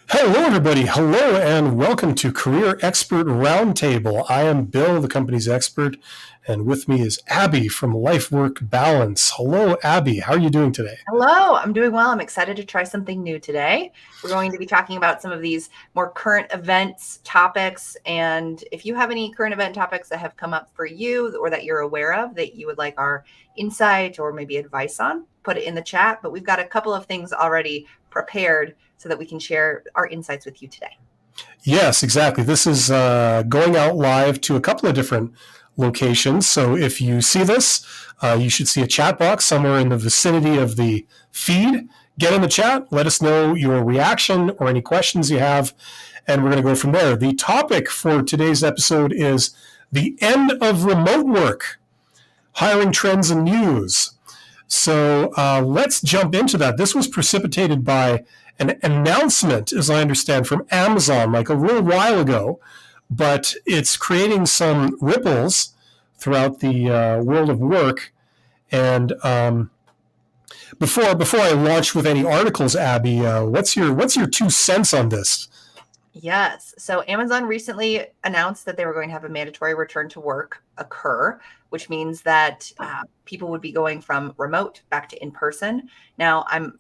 Hello, everybody. Hello, and welcome to Career Expert Roundtable. I am Bill, the company's expert, and with me is Abby from Life Work Balance. Hello, Abby. How are you doing today? Hello, I'm doing well. I'm excited to try something new today. We're going to be talking about some of these more current events topics. And if you have any current event topics that have come up for you or that you're aware of that you would like our insight or maybe advice on, put it in the chat. But we've got a couple of things already prepared so that we can share our insights with you today. Yes, exactly. This is going out live to a couple of different locations. So if you see this, you should see a chat box somewhere in the vicinity of the feed. Get in the chat. Let us know your reaction or any questions you have, and we're going to go from there. The topic for today's episode is the end of remote work, hiring trends and news. So let's jump into that. This was precipitated by an announcement, as I understand, from Amazon like a little while ago, but it's creating some ripples throughout the world of work. And before I launch with any articles, Abby, what's your 2 cents on this? Yes. So Amazon recently announced that they were going to have a mandatory return to work occur, which means that people would be going from remote back to in-person. Now, I'm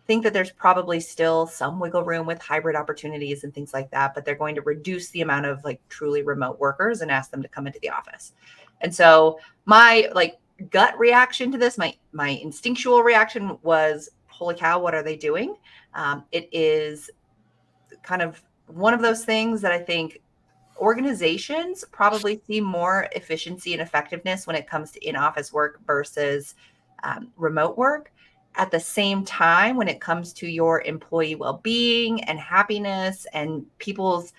think that there's probably still some wiggle room with hybrid opportunities and things like that, but they're going to reduce the amount of like truly remote workers and ask them to come into the office. And so my gut reaction to this, my instinctual reaction was, holy cow, what are they doing? It is kind of one of those things that I think organizations probably see more efficiency and effectiveness when it comes to in-office work versus remote work. At the same time, when it comes to your employee well-being and happiness and people's,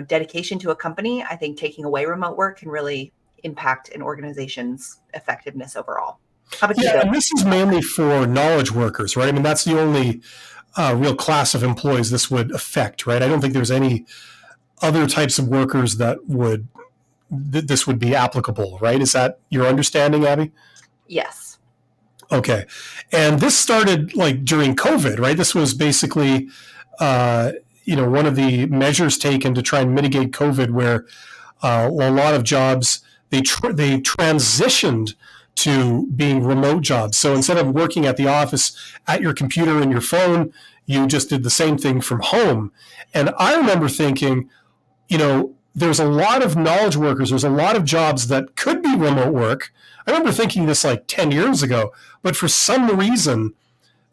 dedication to a company, I think taking away remote work can really impact an organization's effectiveness overall. How about you, Bill? And this is mainly for knowledge workers, right? I mean, that's the only real class of employees this would affect, right? I don't think there's any other types of workers that this would be applicable, right? Is that your understanding, Abby? Yes. Okay. And this started like during COVID, right? This was basically, one of the measures taken to try and mitigate COVID, where a lot of jobs, they transitioned to being remote jobs. So instead of working at the office at your computer and your phone, you just did the same thing from home. And I remember thinking, there's a lot of knowledge workers, there's a lot of jobs that could be remote work. I remember thinking this like 10 years ago, but for some reason,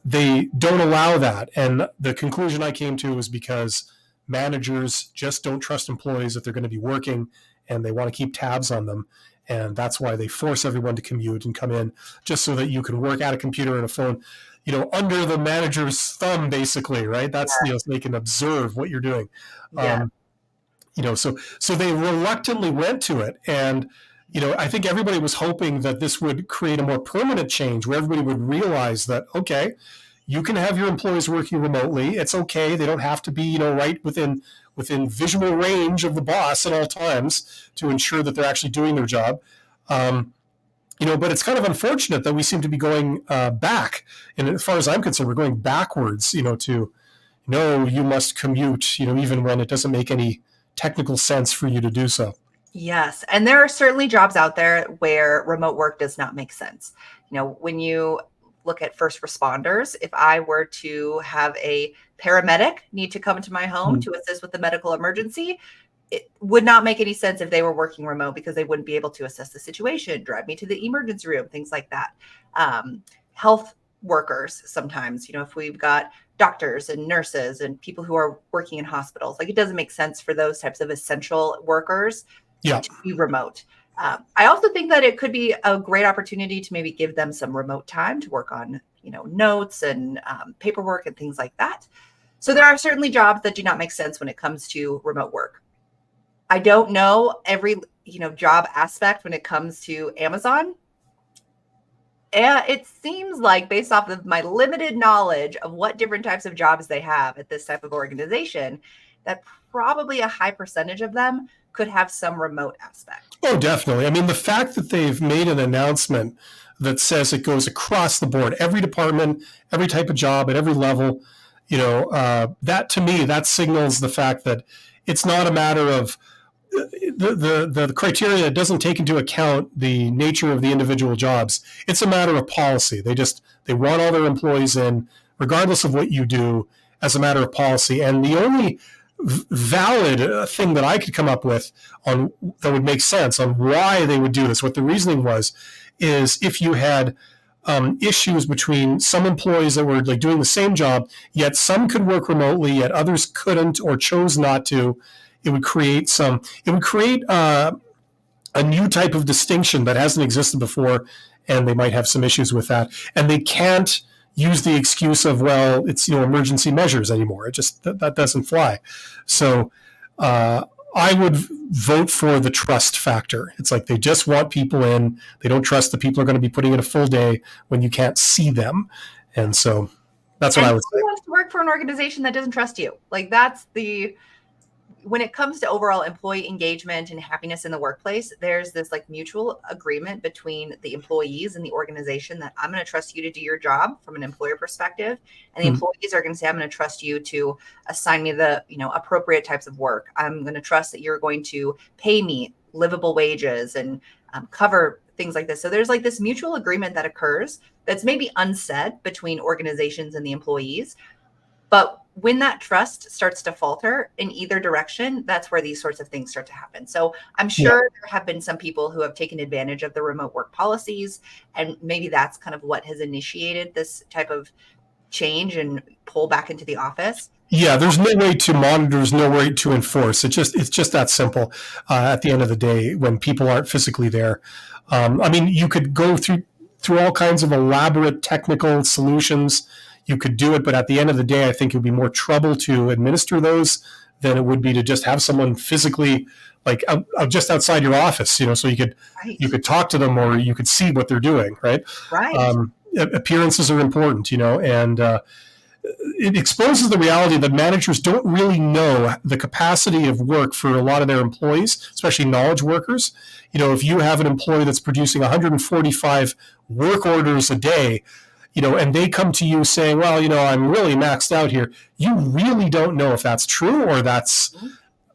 they don't allow that. And the conclusion I came to was because managers just don't trust employees that they're going to be working, and they want to keep tabs on them. And that's why they force everyone to commute and come in just so that you can work at a computer and a phone, under the manager's thumb, basically, right? That's, so they can observe what you're doing. Yeah. So they reluctantly went to it. And, I think everybody was hoping that this would create a more permanent change where everybody would realize that, okay, you can have your employees working remotely. It's okay. They don't have to be, right within visual range of the boss at all times to ensure that they're actually doing their job. But it's kind of unfortunate that we seem to be going back. And as far as I'm concerned, we're going backwards, to, no, you must commute, even when it doesn't make any technical sense for you to do so. Yes. And there are certainly jobs out there where remote work does not make sense. When you look at first responders, if I were to have a paramedic need to come to my home to assist with the medical emergency, it would not make any sense if they were working remote because they wouldn't be able to assess the situation, drive me to the emergency room, things like that. Health workers sometimes, if we've got doctors and nurses and people who are working in hospitals, it doesn't make sense for those types of essential workers to be remote. I also think that it could be a great opportunity to maybe give them some remote time to work on, notes and paperwork and things like that. So there are certainly jobs that do not make sense when it comes to remote work. I don't know every, job aspect when it comes to Amazon. And it seems like, based off of my limited knowledge of what different types of jobs they have at this type of organization, that probably a high percentage of them could have some remote aspect. Oh, definitely. I mean, the fact that they've made an announcement that says it goes across the board, every department, every type of job at every level, That to me, that signals the fact that it's not a matter of the criteria that doesn't take into account the nature of the individual jobs. It's a matter of policy. They want all their employees in, regardless of what you do, as a matter of policy. And the only valid thing that I could come up with on that would make sense on why they would do this, what the reasoning was, is if you had issues between some employees that were like doing the same job, yet some could work remotely, yet others couldn't or chose not to. It would create a new type of distinction that hasn't existed before, and they might have some issues with that. And they can't use the excuse of, well, it's emergency measures anymore. It just that doesn't fly. So I would vote for the trust factor. It's like they just want people in. They don't trust the people are going to be putting in a full day when you can't see them. And so that's what I would say. Who wants to work for an organization that doesn't trust you? Like when it comes to overall employee engagement and happiness in the workplace, there's this like mutual agreement between the employees and the organization that I'm going to trust you to do your job from an employer perspective. And the employees are going to say, I'm going to trust you to assign me the, appropriate types of work. I'm going to trust that you're going to pay me livable wages and cover things like this. So there's like this mutual agreement that occurs that's maybe unsaid between organizations and the employees. But when that trust starts to falter in either direction, that's where these sorts of things start to happen. So I'm sure there have been some people who have taken advantage of the remote work policies, and maybe that's kind of what has initiated this type of change and pull back into the office. Yeah, there's no way to monitor, there's no way to enforce. It's just that simple. At the end of the day, when people aren't physically there, you could go through all kinds of elaborate technical solutions. You could do it, but at the end of the day, I think it would be more trouble to administer those than it would be to just have someone physically, like just outside your office, so you could talk to them or you could see what they're doing, right? Right. Appearances are important, and it exposes the reality that managers don't really know the capacity of work for a lot of their employees, especially knowledge workers. If you have an employee that's producing 145 work orders a day, and they come to you saying, well, I'm really maxed out here. You really don't know if that's true or that's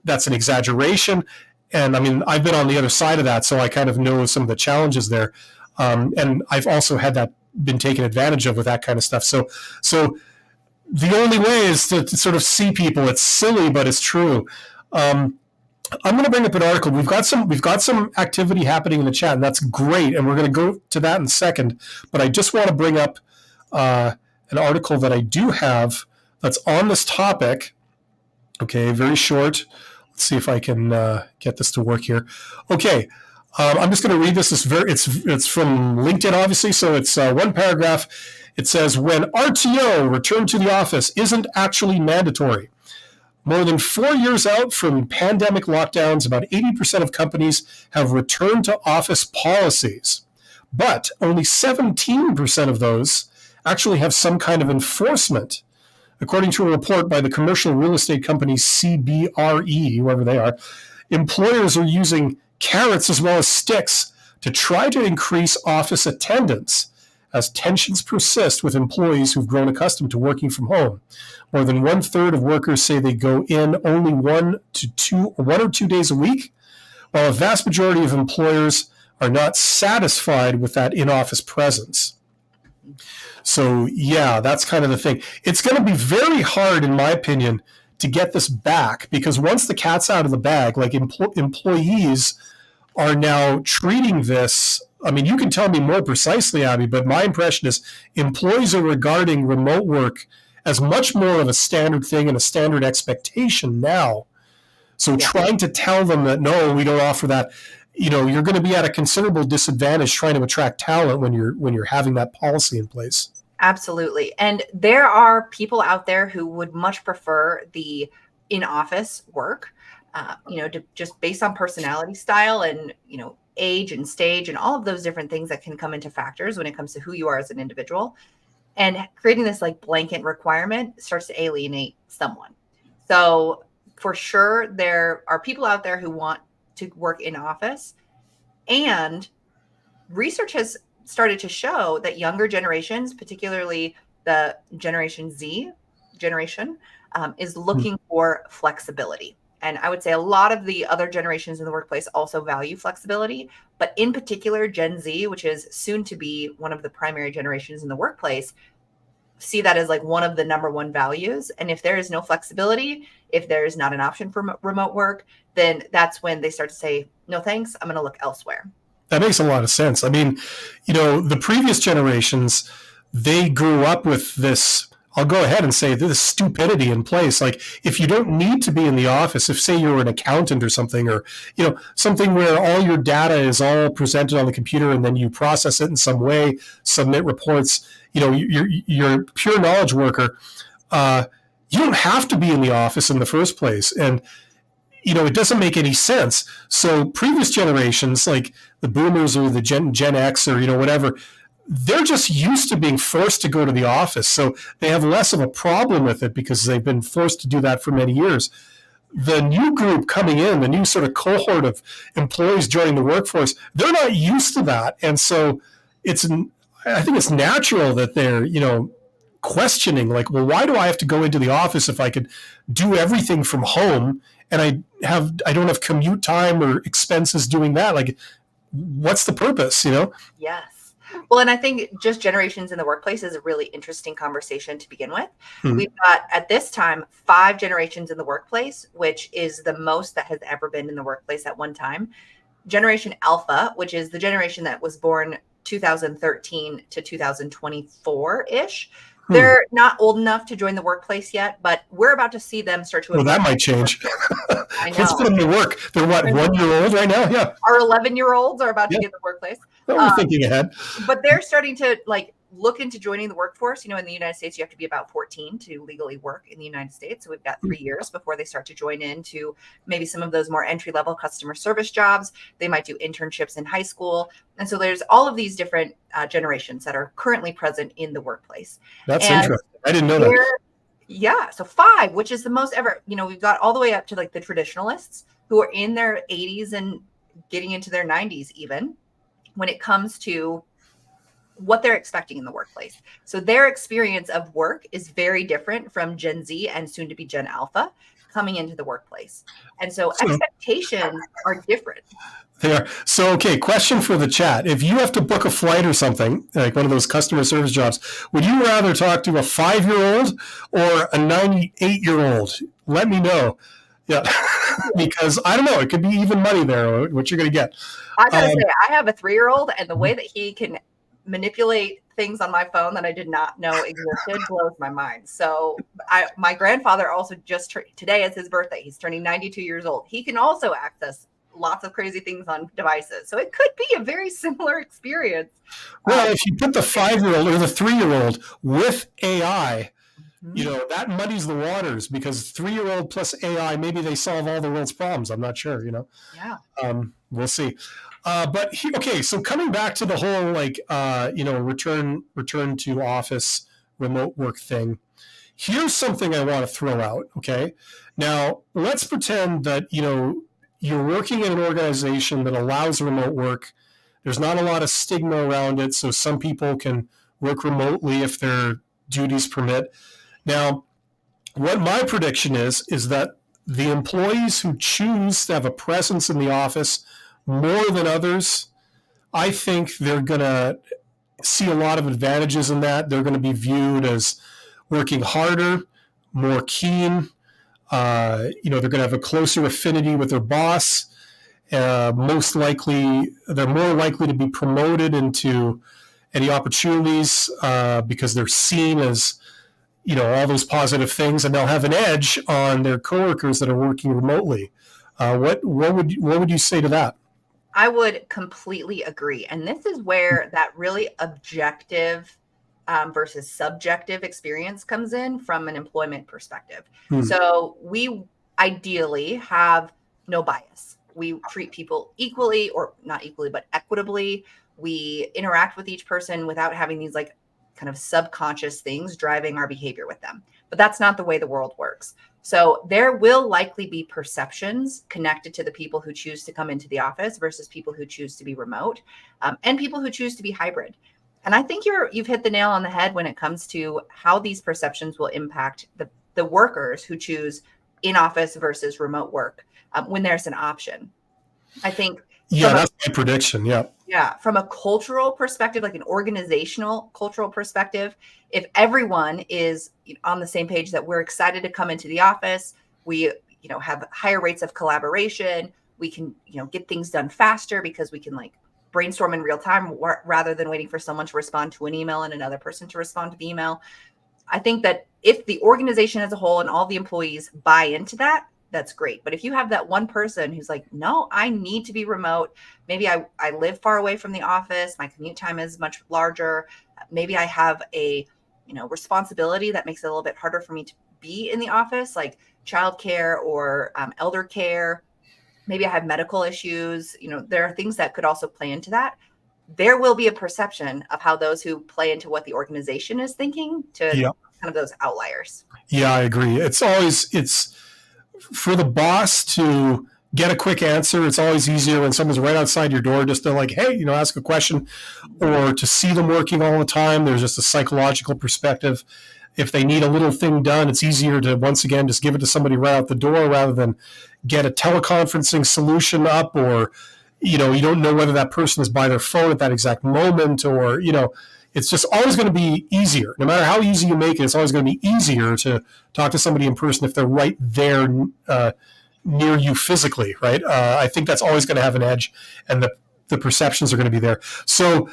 an exaggeration. And I've been on the other side of that, so I kind of know some of the challenges there. And I've also had that been taken advantage of with that kind of stuff. So the only way is to sort of see people. It's silly, but it's true. I'm going to bring up an article. We've got some activity happening in the chat, and that's great. And we're going to go to that in a second. But I just want to bring up an article that I do have that's on this topic. Okay, very short. Let's see if I can get this to work here. Okay, I'm just going to read this. It's from LinkedIn, obviously. So it's one paragraph. It says, when RTO, return to the office, isn't actually mandatory. More than 4 years out from pandemic lockdowns, about 80% of companies have returned to office policies. But only 17% of those actually have some kind of enforcement. According to a report by the commercial real estate company CBRE, whoever they are, employers are using carrots as well as sticks to try to increase office attendance as tensions persist with employees who've grown accustomed to working from home. More than 1/3 of workers say they go in only 1 or 2 days a week, while a vast majority of employers are not satisfied with that in-office presence. So yeah, that's kind of the thing. It's going to be very hard, in my opinion, to get this back, because once the cat's out of the bag, like employees are now treating this. You can tell me more precisely, Abby, but my impression is employees are regarding remote work as much more of a standard thing and a standard expectation now. So trying to tell them that, no, we don't offer that, you're going to be at a considerable disadvantage trying to attract talent when you're having that policy in place. Absolutely. And there are people out there who would much prefer the in-office work, just based on personality style and, age and stage and all of those different things that can come into factors when it comes to who you are as an individual. And creating this like blanket requirement starts to alienate someone. So for sure, there are people out there who want to work in office, and research has started to show that younger generations, particularly the Generation Z generation is looking for flexibility. And I would say a lot of the other generations in the workplace also value flexibility, but in particular, Gen Z, which is soon to be one of the primary generations in the workplace, see that as like one of the number one values. And if there is no flexibility, if there is not an option for remote work, then that's when they start to say, no, thanks, I'm going to look elsewhere. That makes a lot of sense. I mean, the previous generations, they grew up with this, I'll go ahead and say, this stupidity in place. Like, if you don't need to be in the office, if say you're an accountant or something, or something where all your data is all presented on the computer and then you process it in some way, submit reports, you're a pure knowledge worker, you don't have to be in the office in the first place. And it doesn't make any sense. So previous generations, like the boomers or the Gen X or whatever, they're just used to being forced to go to the office. So they have less of a problem with it because they've been forced to do that for many years. The new group coming in, the new sort of cohort of employees joining the workforce, they're not used to that. And so I think it's natural that they're, questioning, like, well, why do I have to go into the office if I could do everything from home and I don't have commute time or expenses doing that? Like, what's the purpose, Yes. Well, and I think just generations in the workplace is a really interesting conversation to begin with. Mm-hmm. We've got, at this time, 5 generations in the workplace, which is the most that has ever been in the workplace at one time. Generation Alpha, which is the generation that was born 2013 to 2024-ish. They're not old enough to join the workplace yet, but we're about to see them start to. Well, that might change. I know. Let's put them to work. They're what, 1 year old right now? Yeah. Our 11-year-olds are about to get in the workplace. We're thinking ahead. But they're starting to look into joining the workforce. In the United States, you have to be about 14 to legally work in the United States. So we've got 3 years before they start to join into maybe some of those more entry-level customer service jobs. They might do internships in high school. And so there's all of these different generations that are currently present in the workplace. That's interesting. I didn't know that. Yeah. So 5, which is the most ever, we've got all the way up to like the traditionalists who are in their 80s and getting into their 90s even, when it comes to what they're expecting in the workplace. So their experience of work is very different from Gen Z and soon to be Gen Alpha coming into the workplace. And so expectations are different. They are. So, okay, question for the chat. If you have to book a flight or something, like one of those customer service jobs, would you rather talk to a 5-year-old or a 98-year-old? Let me know. Yeah, because I don't know, it could be even money there, what you're going to get. I got to say, I have a 3-year-old, and the way that he can manipulate things on my phone that I did not know existed blows my mind. So my grandfather also today is his birthday. He's turning 92 years old. He can also access lots of crazy things on devices. So it could be a very similar experience. Well, if you put the 5-year-old or the 3-year-old with AI, that muddies the waters, because 3-year-old plus AI, maybe they solve all the world's problems. I'm not sure, Yeah. We'll see. Okay, so coming back to the whole return to office remote work thing, here's something I want to throw out. Okay, now let's pretend that you're working in an organization that allows remote work. There's not a lot of stigma around it, so some people can work remotely if their duties permit. Now, what my prediction is that the employees who choose to have a presence in the office more than others, I think they're going to see a lot of advantages in that. They're going to be viewed as working harder, more keen. They're going to have a closer affinity with their boss. Most likely, they're more likely to be promoted into any opportunities because they're seen as, all those positive things, and they'll have an edge on their coworkers that are working remotely. What would you say to that? I would completely agree. And this is where that really objective versus subjective experience comes in from an employment perspective. So we ideally have no bias. We treat people equally, or not equally, but equitably. We interact with each person without having these kind of subconscious things driving our behavior with them. But that's not the way the world works. So there will likely be perceptions connected to the people who choose to come into the office versus people who choose to be remote, and people who choose to be hybrid. And I think you've hit the nail on the head when it comes to how these perceptions will impact the workers who choose in-office versus remote work when there's an option. I think Yeah, that's my prediction. Yeah. yeah, from a cultural perspective, like an organizational cultural perspective, if everyone is on the same page that we're excited to come into the office, we have higher rates of collaboration, we can get things done faster because we can like brainstorm in real time rather than waiting for someone to respond to an email and another person to respond to the email. I think that if the organization as a whole and all the employees buy into that, that's great. But if you have that one person who's like, no, I need to be remote. Maybe I live far away from the office. My commute time is much larger. Maybe I have a, responsibility that makes it a little bit harder for me to be in the office, like childcare or elder care. Maybe I have medical issues. There are things that could also play into that. There will be a perception of how those who play into what the organization is thinking to kind of those outliers. Yeah, I agree. It's for the boss to get a quick answer. It's always easier when someone's right outside your door just to like, hey, ask a question, or to see them working all the time. There's just a psychological perspective. If they need a little thing done, it's easier to, once again, just give it to somebody right out the door rather than get a teleconferencing solution up, or, you don't know whether that person is by their phone at that exact moment, or, it's just always going to be easier. No matter how easy you make it, it's always going to be easier to talk to somebody in person if they're right there near you physically, right? I think that's always going to have an edge, and the perceptions are going to be there. So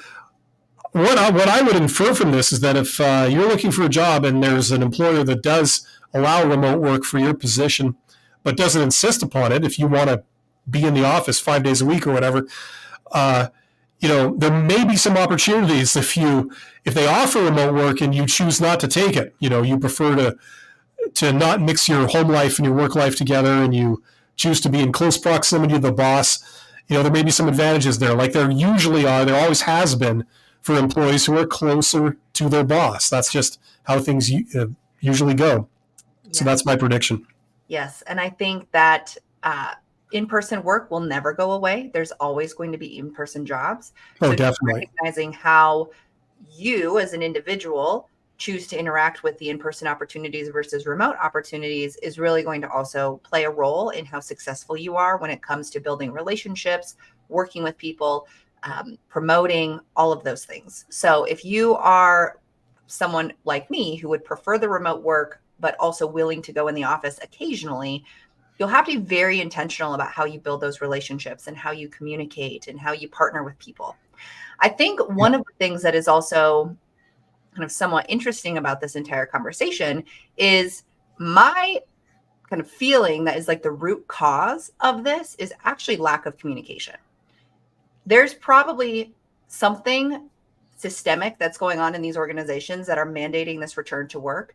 what I would infer from this is that if you're looking for a job and there's an employer that does allow remote work for your position, but doesn't insist upon it, if you want to be in the office 5 days a week or whatever, there may be some opportunities if they offer remote work and you choose not to take it. You prefer to not mix your home life and your work life together, and you choose to be in close proximity to the boss. There may be some advantages there, like there usually are. There always has been for employees who are closer to their boss. That's just how things usually go. Yeah. So that's my prediction. Yes, and I think that in-person work will never go away. There's always going to be in-person jobs. Oh, so definitely. Recognizing how you as an individual choose to interact with the in-person opportunities versus remote opportunities is really going to also play a role in how successful you are when it comes to building relationships, working with people, promoting, all of those things. So if you are someone like me who would prefer the remote work, but also willing to go in the office occasionally, you'll have to be very intentional about how you build those relationships and how you communicate and how you partner with people. I think one of the things that is also kind of somewhat interesting about this entire conversation is my kind of feeling that is like the root cause of this is actually lack of communication. There's probably something systemic that's going on in these organizations that are mandating this return to work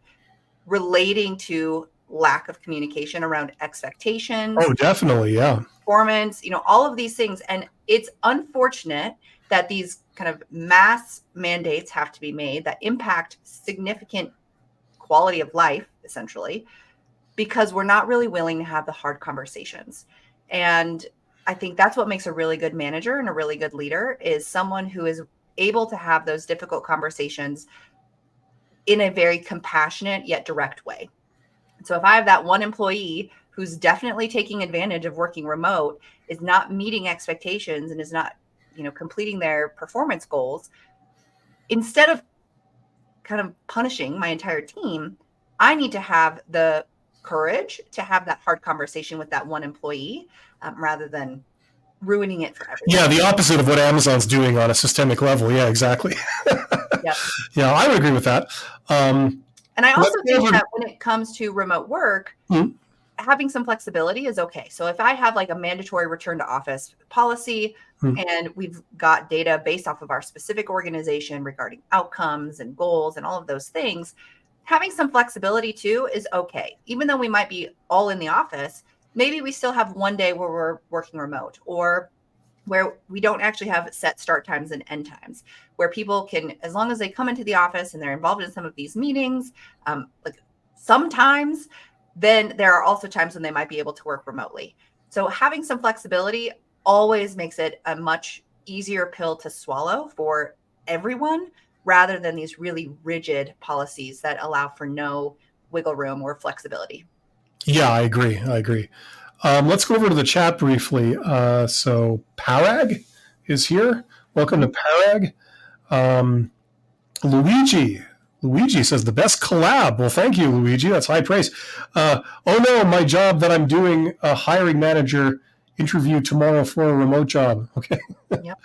relating to lack of communication around expectations. Oh, definitely. Yeah. Performance, all of these things. And it's unfortunate that these kind of mass mandates have to be made that impact significant quality of life, essentially, because we're not really willing to have the hard conversations. And I think that's what makes a really good manager and a really good leader is someone who is able to have those difficult conversations in a very compassionate yet direct way. So if I have that one employee who's definitely taking advantage of working remote, is not meeting expectations and is not, completing their performance goals, instead of kind of punishing my entire team, I need to have the courage to have that hard conversation with that one employee rather than ruining it for everyone. Yeah, the opposite of what Amazon's doing on a systemic level. Yeah, exactly. Yep. Yeah, I would agree with that. And I also think that when it comes to remote work, having some flexibility is okay. So if I have like a mandatory return to office policy and we've got data based off of our specific organization regarding outcomes and goals and all of those things, having some flexibility too is okay. Even though we might be all in the office, maybe we still have one day where we're working remote or where we don't actually have set start times and end times, where people can, as long as they come into the office and they're involved in some of these meetings, like sometimes, then there are also times when they might be able to work remotely. So having some flexibility always makes it a much easier pill to swallow for everyone rather than these really rigid policies that allow for no wiggle room or flexibility. Yeah, I agree. Let's go over to the chat briefly. So Parag is here. Welcome to Parag. Luigi says the best collab. Well, thank you, Luigi. That's high praise. Oh no, my job that I'm doing a hiring manager interview tomorrow for a remote job. Okay. Yep.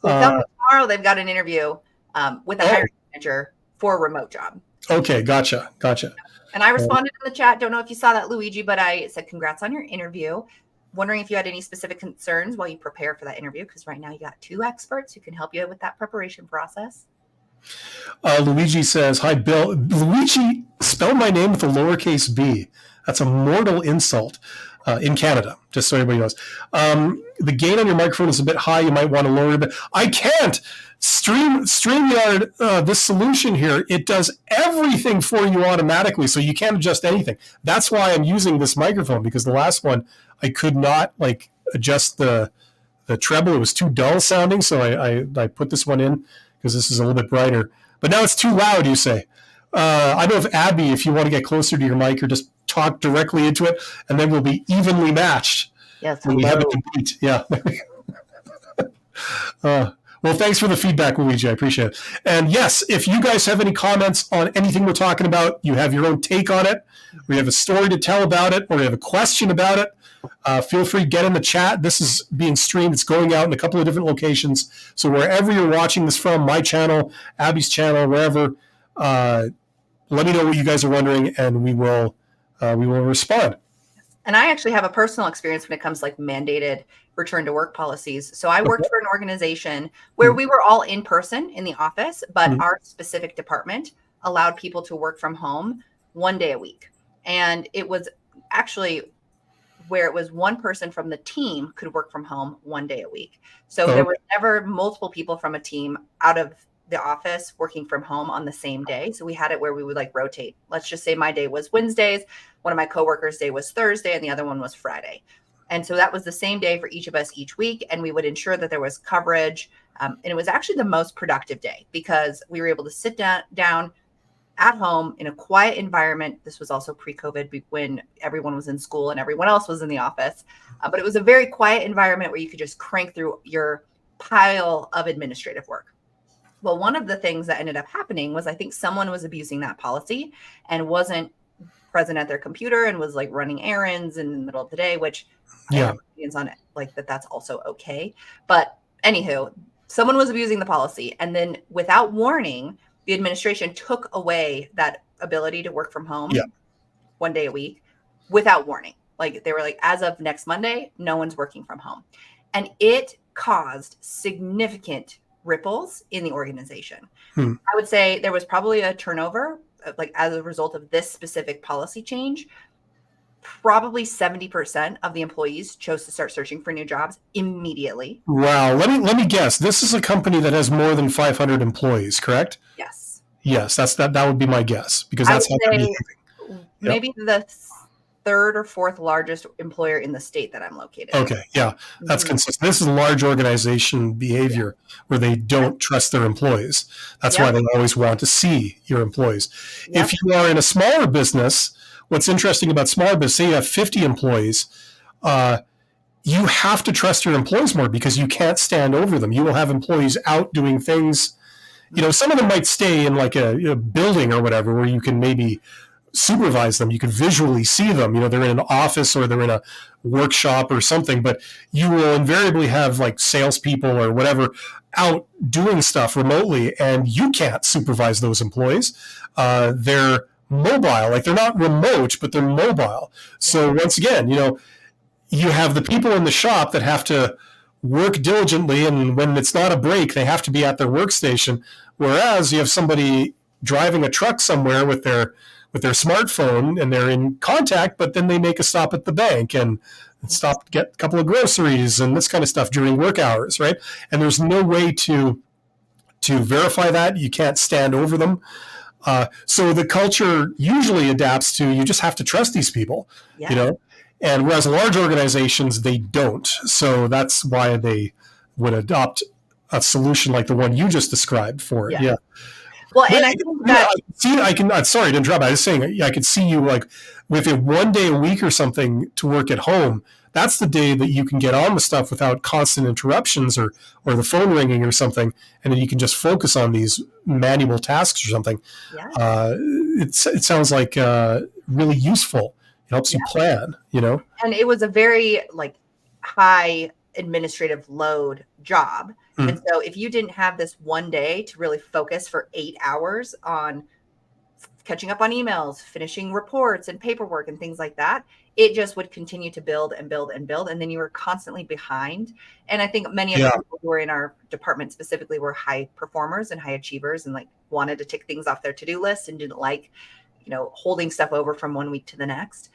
So tomorrow they've got an interview with a hiring manager for a remote job. Okay, gotcha. And I responded in the chat. Don't know if you saw that, Luigi, but I said, congrats on your interview. Wondering if you had any specific concerns while you prepare for that interview, because right now you got 2 experts who can help you with that preparation process. Luigi says, hi, Bill. Luigi, spell my name with a lowercase b. That's a mortal insult in Canada, just so everybody knows. The gain on your microphone is a bit high. You might want to lower it a bit. I can't. StreamYard, this solution here, it does everything for you automatically, so you can't adjust anything. That's why I'm using this microphone, because the last one, I could not adjust the treble. It was too dull sounding, so I put this one in because this is a little bit brighter. But now it's too loud, you say. I don't know if Abby, if you want to get closer to your mic or just talk directly into it, and then we'll be evenly matched. Yes, we have a debate. Yeah. Well, thanks for the feedback, Luigi. I appreciate it. And yes, if you guys have any comments on anything we're talking about, you have your own take on it, or you have a story to tell about it, or you have a question about it, feel free to get in the chat. This is being streamed. It's going out in a couple of different locations. So wherever you're watching this from, my channel, Abby's channel, wherever, let me know what you guys are wondering, and we will respond. And I actually have a personal experience when it comes to mandated return to work policies. So I worked for an organization where we were all in person in the office, but our specific department allowed people to work from home 1 day a week. And it was actually where it was one person from the team could work from home 1 day a week. So there were never multiple people from a team out of the office working from home on the same day. So we had it where we would rotate. Let's just say my day was Wednesdays, one of my coworkers' day was Thursday, and the other one was Friday. And so that was the same day for each of us each week. And we would ensure that there was coverage. And it was actually the most productive day because we were able to sit down at home in a quiet environment. This was also pre-COVID when everyone was in school and everyone else was in the office. But it was a very quiet environment where you could just crank through your pile of administrative work. Well, one of the things that ended up happening was I think someone was abusing that policy and wasn't present at their computer and was running errands in the middle of the day, which I have opinions on it, that's also okay. But anywho, someone was abusing the policy. And then without warning, the administration took away that ability to work from home 1 day a week without warning. They were as of next Monday, no one's working from home. And it caused significant ripples in the organization. I would say there was probably a turnover, as a result of this specific policy change. Probably 70% of the employees chose to start searching for new jobs immediately. Wow. Let me guess. This is a company that has more than 500 employees, correct? Yes. Yes, that would be my guess, because that's how they're behaving. Maybe the third or fourth largest employer in the state that I'm located in. Okay, yeah, that's consistent. This is a large organization behavior where they don't trust their employees. That's why they always want to see your employees. If you are in a smaller business, what's interesting about smaller business, say you have 50 employees, you have to trust your employees more because you can't stand over them. You will have employees out doing things. Some of them might stay in a building or whatever where you can maybe supervise them. You can visually see them. They're in an office or they're in a workshop or something, but you will invariably have salespeople or whatever out doing stuff remotely, and you can't supervise those employees. They're mobile. They're not remote, but they're mobile. So once again, you have the people in the shop that have to work diligently, and when it's not a break, they have to be at their workstation. Whereas you have somebody driving a truck somewhere with their smartphone and they're in contact, but then they make a stop at the bank and stop to get a couple of groceries and this kind of stuff during work hours, right? And there's no way to verify that. You can't stand over them. So the culture usually adapts to, you just have to trust these people, and whereas large organizations, they don't. So that's why they would adopt a solution like the one you just described for it. Yeah. Well, But and I think yeah, that, I can. Sorry to interrupt. I was saying I could see you like with it 1 day a week or something to work at home. That's the day that you can get on with stuff without constant interruptions or the phone ringing or something, and then you can just focus on these manual tasks or something. yeah, It sounds like really useful. It helps you plan. and it was a very like high administrative load job. Mm. And so if you didn't have this one day to really focus for 8 hours on catching up on emails, finishing reports and paperwork and things like that, it just would continue to build and build and build. And then you were constantly behind. And I think many of the people who were in our department specifically were high performers and high achievers and like wanted to tick things off their to-do list and didn't like, holding stuff over from one week to the next.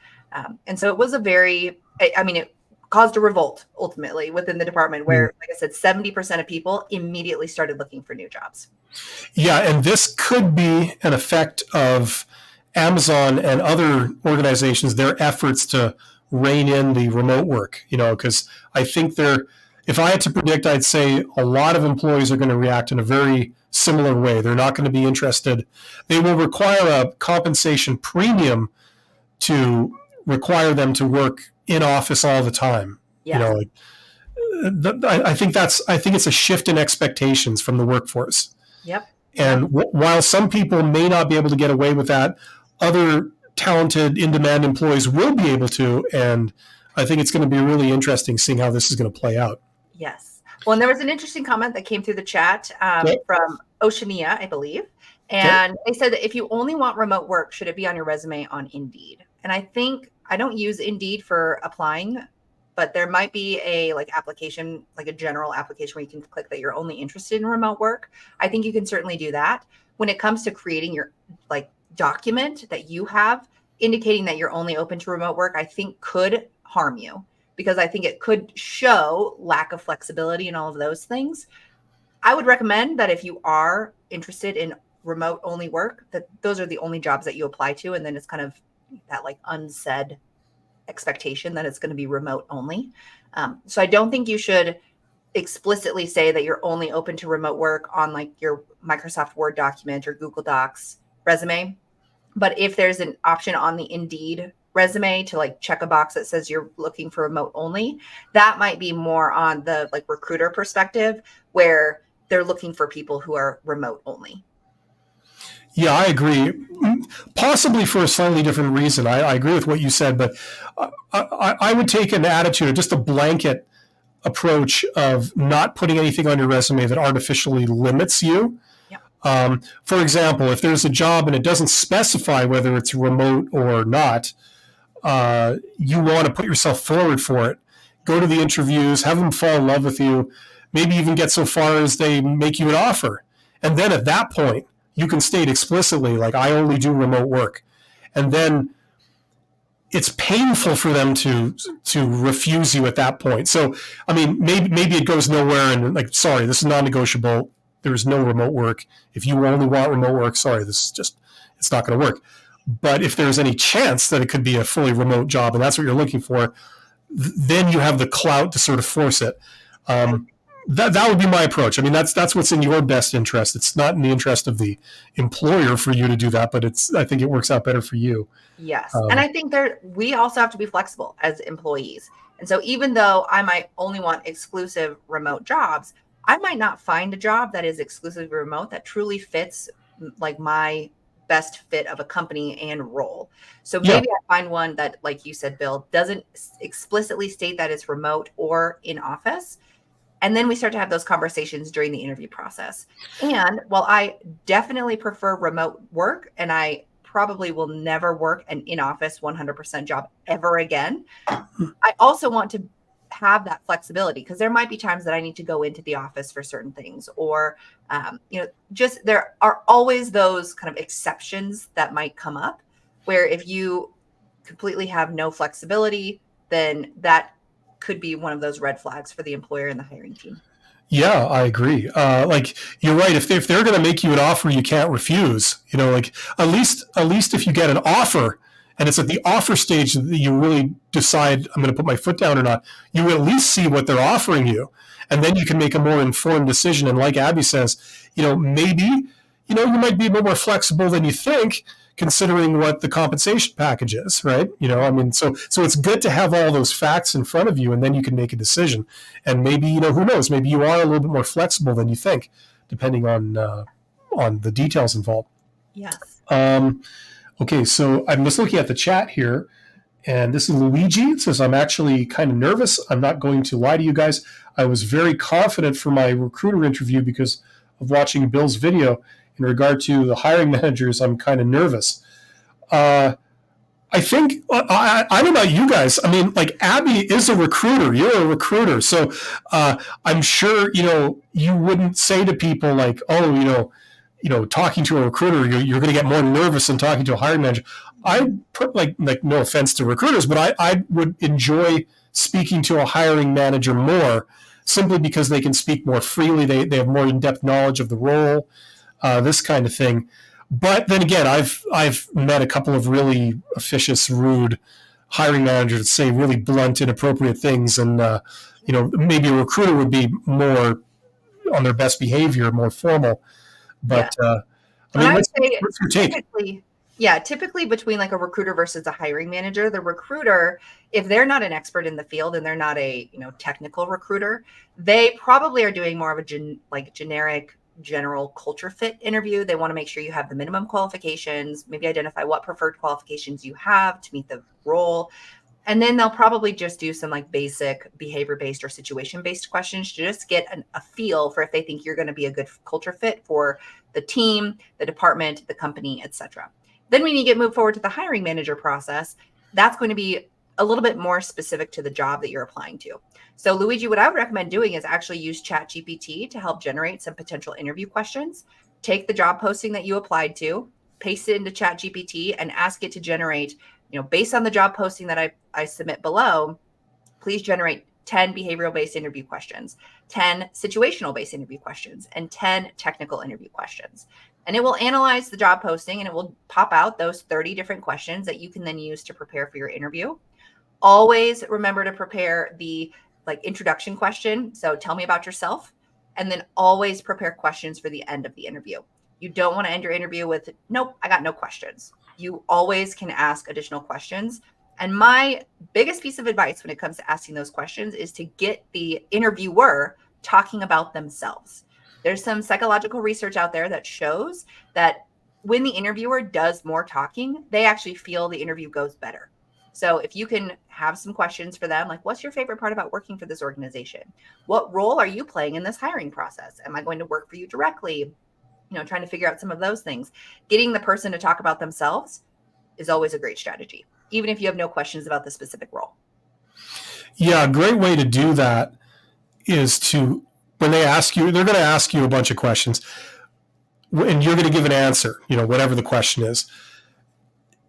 And so it was it caused a revolt ultimately within the department where, like I said, 70% of people immediately started looking for new jobs. Yeah, and this could be an effect of Amazon and other organizations, their efforts to rein in the remote work, because I think if I had to predict, I'd say a lot of employees are going to react in a very similar way. They're not going to be interested. They will require a compensation premium to require them to work in office all the time. Yeah. I think it's a shift in expectations from the workforce. Yep. And while some people may not be able to get away with that, other talented, in-demand employees will be able to. And I think it's going to be really interesting seeing how this is going to play out. Yes. Well, and there was an interesting comment that came through the chat from Oceania, I believe. And they said that if you only want remote work, should it be on your resume on Indeed? And I think I don't use Indeed for applying, but there might be a application, like a general application where you can click that you're only interested in remote work. I think you can certainly do that. When it comes to creating your document that you have indicating that you're only open to remote work, I think could harm you because I think it could show lack of flexibility and all of those things. I would recommend that if you are interested in remote only work, that those are the only jobs that you apply to. And then it's kind of that unsaid expectation that it's going to be remote only. So I don't think you should explicitly say that you're only open to remote work on your Microsoft Word document or Google Docs resume. But if there's an option on the Indeed resume to check a box that says you're looking for remote only, that might be more on the recruiter perspective where they're looking for people who are remote only. Yeah, I agree. Possibly for a slightly different reason. I agree with what you said, but I would take an attitude, just a blanket approach of not putting anything on your resume that artificially limits you. Yeah. For example, if there's a job and it doesn't specify whether it's remote or not, you want to put yourself forward for it. Go to the interviews, have them fall in love with you, maybe even get so far as they make you an offer. And then at that point, you can state explicitly, I only do remote work. And then it's painful for them to refuse you at that point. So, maybe it goes nowhere and sorry, this is non-negotiable. There's no remote work. If you only want remote work, sorry, this is just, it's not going to work. But if there's any chance that it could be a fully remote job and that's what you're looking for, then you have the clout to sort of force it. That would be my approach. That's what's in your best interest. It's not in the interest of the employer for you to do that, but I think it works out better for you. Yes. And I think we also have to be flexible as employees. And so even though I might only want exclusive remote jobs, I might not find a job that is exclusively remote that truly fits my best fit of a company and role. So maybe I find one that, like you said, Bill, doesn't explicitly state that it's remote or in office. And then we start to have those conversations during the interview process. And while I definitely prefer remote work, and I probably will never work an in-office 100% job ever again, I also want to have that flexibility because there might be times that I need to go into the office for certain things, or just there are always those kind of exceptions that might come up where if you completely have no flexibility, then that could be one of those red flags for the employer and the hiring team. Yeah, I agree. You're right. If they're going to make you an offer you can't refuse, at least if you get an offer and it's at the offer stage that you really decide I'm going to put my foot down or not, you will at least see what they're offering you. And then you can make a more informed decision. And like Abby says, maybe you might be a bit more flexible than you think, considering what the compensation package is, right? I mean, so it's good to have all those facts in front of you, and then you can make a decision. And maybe, who knows, maybe you are a little bit more flexible than you think, depending on the details involved. Yes. Okay, so I'm just looking at the chat here, and this is Luigi. It says, I'm actually kind of nervous. I'm not going to lie to you guys. I was very confident for my recruiter interview because of watching Bill's video. In regard to the hiring managers, I'm kind of nervous. I think, I don't know about you guys. I mean, like, Abby is a recruiter. You're a recruiter. So I'm sure, you wouldn't say to people like, oh, talking to a recruiter, you're going to get more nervous than talking to a hiring manager. I put like no offense to recruiters, but I would enjoy speaking to a hiring manager more, simply because they can speak more freely. They have more in-depth knowledge of the role, this kind of thing. But then again, I've met a couple of really officious, rude hiring managers that say really blunt, inappropriate things, and maybe a recruiter would be more on their best behavior, more formal. But I mean, what's your take? Typically between like a recruiter versus a hiring manager, the recruiter, if they're not an expert in the field and they're not a technical recruiter, they probably are doing more of a generic general culture fit interview. They want to make sure you have the minimum qualifications, maybe identify what preferred qualifications you have to meet the role. And then they'll probably just do some like basic behavior-based or situation-based questions to just get a feel for if they think you're going to be a good culture fit for the team, the department, the company, etc. Then when you move forward to the hiring manager process, that's going to be a little bit more specific to the job that you're applying to. So Luigi, what I would recommend doing is actually use ChatGPT to help generate some potential interview questions. Take the job posting that you applied to, paste it into ChatGPT, and ask it to generate, based on the job posting that I submit below, please generate 10 behavioral-based interview questions, 10 situational-based interview questions, and 10 technical interview questions. And it will analyze the job posting, and it will pop out those 30 different questions that you can then use to prepare for your interview. Always remember to prepare the introduction question. So tell me about yourself, and then always prepare questions for the end of the interview. You don't want to end your interview with, nope, I got no questions. You always can ask additional questions. And my biggest piece of advice when it comes to asking those questions is to get the interviewer talking about themselves. There's some psychological research out there that shows that when the interviewer does more talking, they actually feel the interview goes better. So if you can have some questions for them, like, what's your favorite part about working for this organization? What role are you playing in this hiring process? Am I going to work for you directly? Trying to figure out some of those things. Getting the person to talk about themselves is always a great strategy, even if you have no questions about the specific role. Yeah, a great way to do that is to, when they ask you, they're going to ask you a bunch of questions, and you're going to give an answer, whatever the question is.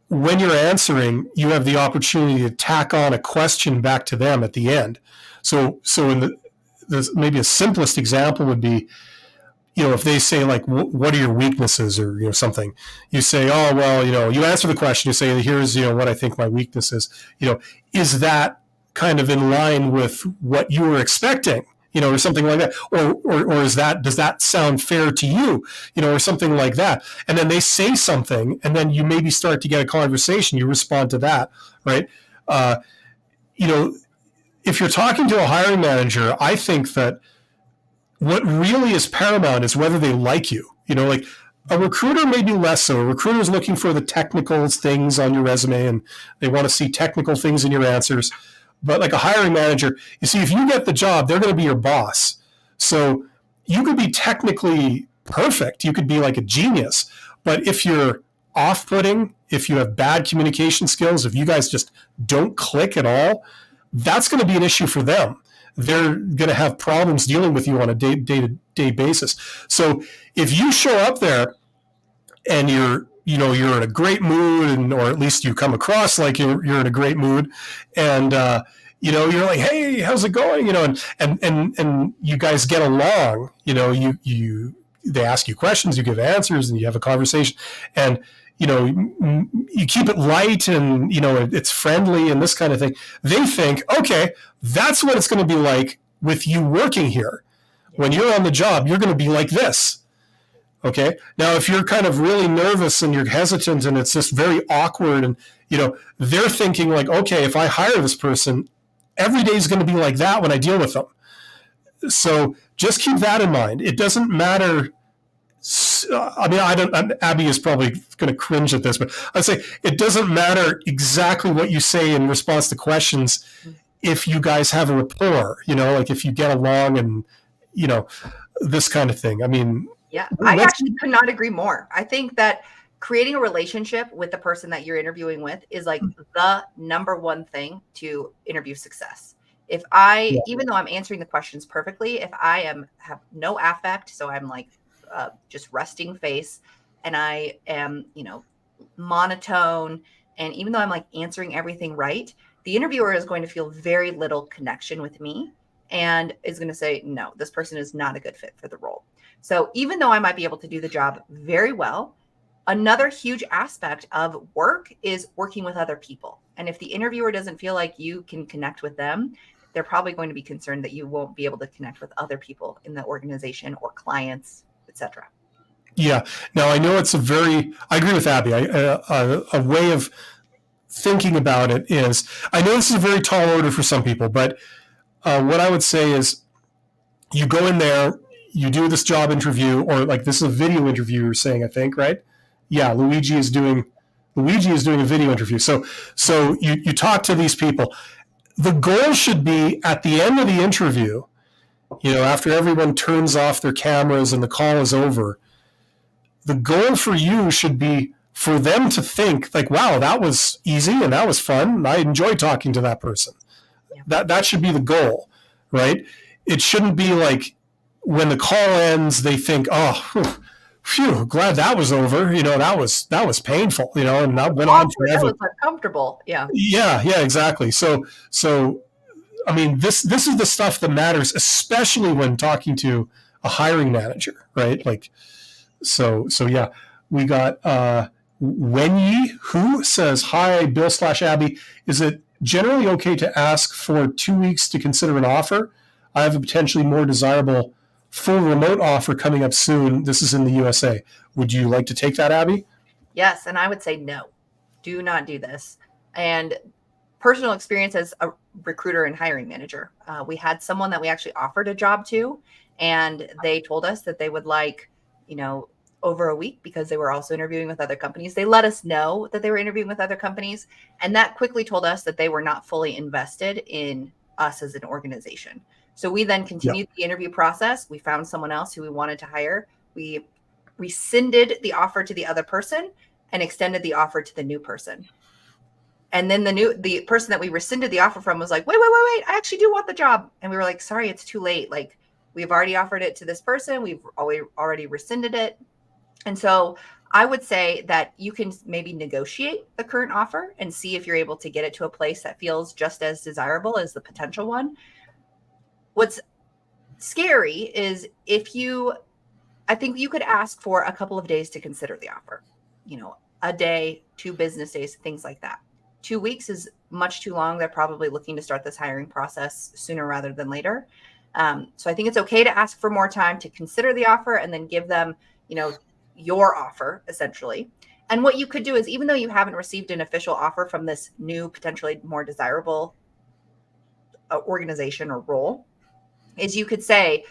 When you're answering, you have the opportunity to tack on a question back to them at the end. So in maybe a simplest example would be, if they say like, what are your weaknesses, or, something, you say, oh, well, you answer the question, you say, here's, what I think my weakness is, is that kind of in line with what you were expecting, or something like that, or does that sound fair to you, or something like that. And then they say something, and then you maybe start to get a conversation, you respond to that, right? If you're talking to a hiring manager, I think that what really is paramount is whether they like you. Like a recruiter, maybe less so. A recruiter is looking for the technical things on your resume, and they want to see technical things in your answers. But like a hiring manager, you see, if you get the job, they're going to be your boss. So you could be technically perfect. You could be like a genius. But if you're off-putting, if you have bad communication skills, if you guys just don't click at all, that's going to be an issue for them. They're going to have problems dealing with you on a day-to-day basis. So if you show up there and you're in a great mood, or at least you come across like you're in a great mood, and you're like, hey, how's it going? And you guys get along. They ask you questions, you give answers, and you have a conversation, and you keep it light, and it's friendly and this kind of thing. They think, okay, that's what it's going to be like with you working here. When you're on the job, you're going to be like this. Okay. Now, if you're kind of really nervous and you're hesitant and it's just very awkward and, they're thinking like, okay, if I hire this person, every day is going to be like that when I deal with them. So just keep that in mind. It doesn't matter. I mean, Abby is probably going to cringe at this, but I'd say it doesn't matter exactly what you say in response to questions if you guys have a rapport, like if you get along and, this kind of thing. I mean, yeah, I actually could not agree more. I think that creating a relationship with the person that you're interviewing with is like the number one thing to interview success. If even though I'm answering the questions perfectly, if I have no affect, so I'm like just resting face, and I am, monotone, and even though I'm like answering everything right, the interviewer is going to feel very little connection with me and is going to say, no, this person is not a good fit for the role. So even though I might be able to do the job very well, another huge aspect of work is working with other people. And if the interviewer doesn't feel like you can connect with them, they're probably going to be concerned that you won't be able to connect with other people in the organization or clients, etc. Yeah. Now, I know I agree with Abby. A way of thinking about it is, I know this is a very tall order for some people, but what I would say is you go in there, you do this job interview, or like this is a video interview you're saying, I think, right? Yeah, Luigi is doing a video interview. So you talk to these people. The goal should be at the end of the interview, after everyone turns off their cameras and the call is over, the goal for you should be for them to think like, wow, that was easy and that was fun. I enjoyed talking to that person. Yeah. That should be the goal, right? It shouldn't be like when the call ends, they think, oh, phew, glad that was over. That was painful, and that went on forever. That was uncomfortable. Yeah. Yeah, exactly. So I mean, this is the stuff that matters, especially when talking to a hiring manager, right? Like, so yeah, we got Wenyi, who says, hi, Bill/Abby. Is it generally okay to ask for 2 weeks to consider an offer? I have a potentially more desirable full remote offer coming up soon. This is in the USA. Would you like to take that, Abby? Yes. And I would say no, do not do this. And personal experience as a recruiter and hiring manager, we had someone that we actually offered a job to, and they told us that they would like, over a week because they were also interviewing with other companies. They let us know that they were interviewing with other companies, and that quickly told us that they were not fully invested in us as an organization. So we then continued the interview process. We found someone else who we wanted to hire. We rescinded the offer to the other person and extended the offer to the new person. And then the person that we rescinded the offer from was like, wait, I actually do want the job. And we were like, sorry, it's too late. Like, we've already offered it to this person. We've already rescinded it. And so I would say that you can maybe negotiate the current offer and see if you're able to get it to a place that feels just as desirable as the potential one. What's scary is I think you could ask for a couple of days to consider the offer, a day, 2 business days, things like that. 2 weeks is much too long. They're probably looking to start this hiring process sooner rather than later. So I think it's okay to ask for more time to consider the offer and then give them, your offer essentially. And what you could do is, even though you haven't received an official offer from this new, potentially more desirable organization or role, is you could say,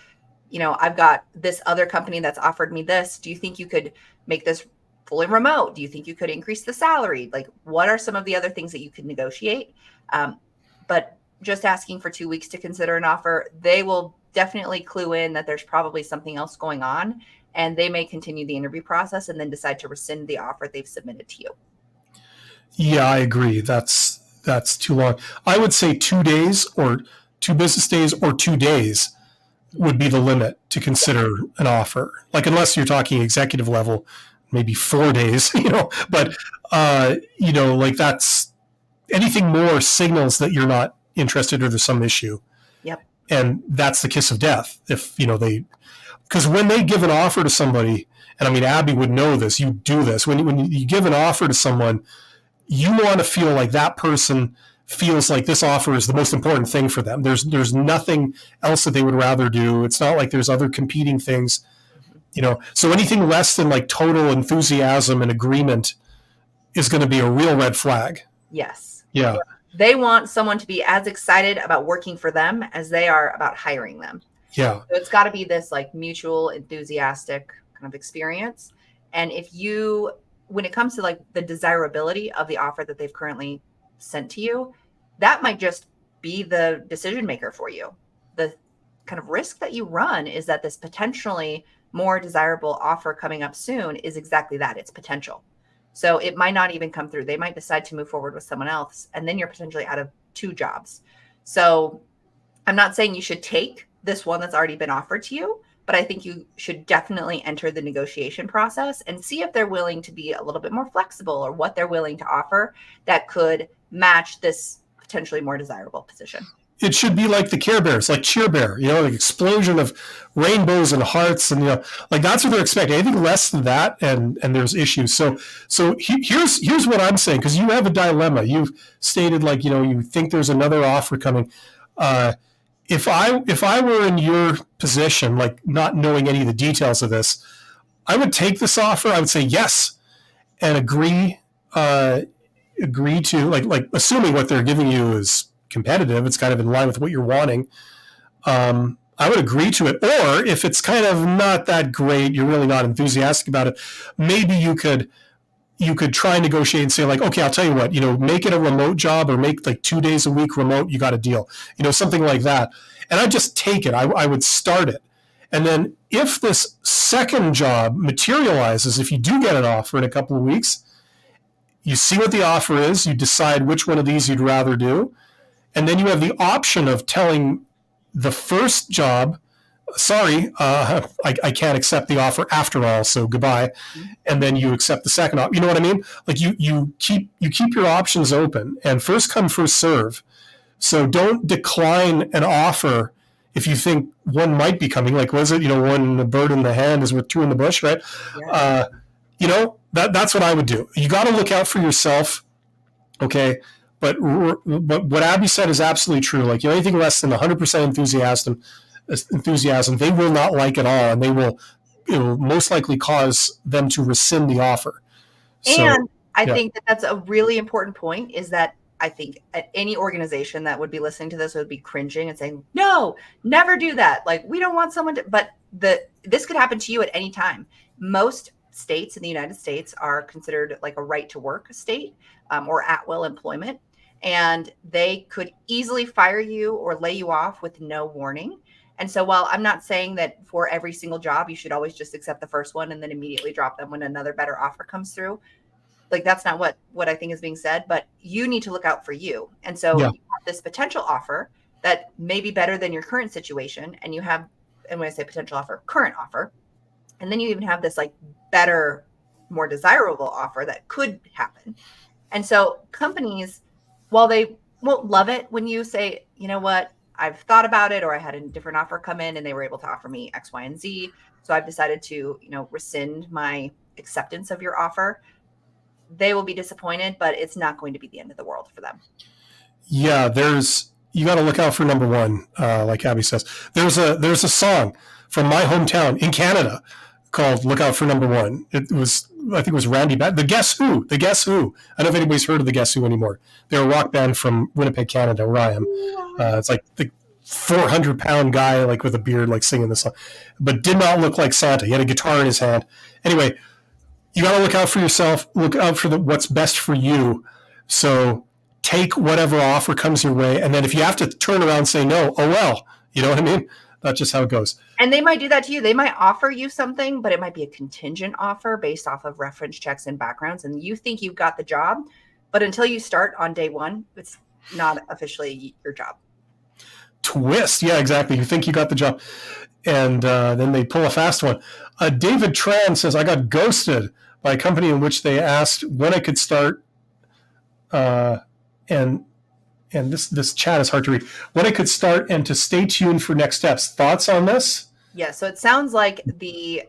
I've got this other company that's offered me this. Do you think you could make this fully remote? Do you think you could increase the salary? Like, what are some of the other things that you could negotiate? But just asking for 2 weeks to consider an offer, they will definitely clue in that there's probably something else going on, and they may continue the interview process and then decide to rescind the offer they've submitted to you. Yeah, I agree. That's too long. I would say 2 days or 2 business days or 2 days would be the limit to consider an offer. Like, unless you're talking executive level, maybe 4 days, but, like, that's anything more signals that you're not interested or there's some issue. Yep. And that's the kiss of death. If, because when they give an offer to somebody, and I mean, Abby would know this, you do this, when you give an offer to someone, you want to feel like that person feels like this offer is the most important thing for them. There's nothing else that they would rather do. It's not like there's other competing things. So anything less than like total enthusiasm and agreement is going to be a real red flag. Yes. Yeah. They want someone to be as excited about working for them as they are about hiring them. Yeah. So it's got to be this like mutual, enthusiastic kind of experience. And when it comes to like the desirability of the offer that they've currently sent to you, that might just be the decision maker for you. The kind of risk that you run is that this potentially more desirable offer coming up soon is exactly that. It's potential. So it might not even come through. They might decide to move forward with someone else, and then you're potentially out of 2 jobs. So I'm not saying you should take this one that's already been offered to you, but I think you should definitely enter the negotiation process and see if they're willing to be a little bit more flexible, or what they're willing to offer that could match this potentially more desirable position. It should be like the Care Bears, like Cheer Bear, like explosion of rainbows and hearts, and like that's what they're expecting. Anything less than that, and there's issues. So here's what I'm saying, because you have a dilemma. You've stated like you think there's another offer coming. If I were in your position, like not knowing any of the details of this, I would take this offer. I would say yes, and agree to like assuming what they're giving you is competitive, it's kind of in line with what you're wanting. I would agree to it. Or if it's kind of not that great, you're really not enthusiastic about it, maybe you could try and negotiate and say like, okay, I'll tell you what, make it a remote job, or make like 2 days a week remote. You got a deal, something like that. And I'd just take it. I would start it. And then if this second job materializes, if you do get an offer in a couple of weeks, you see what the offer is, you decide which one of these you'd rather do. And then you have the option of telling the first job, sorry, I can't accept the offer after all, so goodbye. And then you accept the second offer. You know what I mean? Like you keep your options open, and first come, first serve. So don't decline an offer if you think one might be coming. Like, was it, one the bird in the hand is worth 2 in the bush, right? Yeah. That's what I would do. You got to look out for yourself, okay? But what Abby said is absolutely true. Like, anything less than 100% enthusiasm, they will not like at all, and they will, most likely cause them to rescind the offer. And I think that's a really important point, is that I think at any organization that would be listening to this would be cringing and saying, no, never do that. Like, we don't want someone to, but this could happen to you at any time. Most states in the United States are considered like a right to work state, or at will employment. And they could easily fire you or lay you off with no warning. And so while I'm not saying that for every single job, you should always just accept the first one and then immediately drop them when another better offer comes through, like that's not what I think is being said, but you need to look out for you. And so you have this potential offer that may be better than your current situation. And you have, and when I say potential offer, current offer, and then you even have this like better, more desirable offer that could happen. And so companies, while they won't love it when you say, you know what, I've thought about it, or I had a different offer come in and they were able to offer me X, Y, and Z. So I've decided to, rescind my acceptance of your offer. They will be disappointed, but it's not going to be the end of the world for them. Yeah, you got to look out for number one, like Abby says. There's a song from my hometown in Canada called "Look Out for Number One." I think it was Randy the Guess Who. I don't know if anybody's heard of the Guess Who anymore. They're a rock band from Winnipeg, Canada, where I am. It's like the 400-pound guy, like with a beard, like singing this song, but did not look like Santa. He had a guitar in his hand. Anyway, you got to look out for yourself. Look out for what's best for you. So take whatever offer comes your way, and then if you have to turn around and say no, oh well. You know what I mean? That's just how it goes. And they might do that to you. They might offer you something, but it might be a contingent offer based off of reference checks and backgrounds. And you think you've got the job, but until you start on day one, it's not officially your job. Twist. Yeah, exactly. You think you got the job. And then they pull a fast one. David Tran says, I got ghosted by a company in which they asked when I could start. And this chat is hard to read. When I could start and to stay tuned for next steps. Thoughts on this? Yeah, so it sounds like the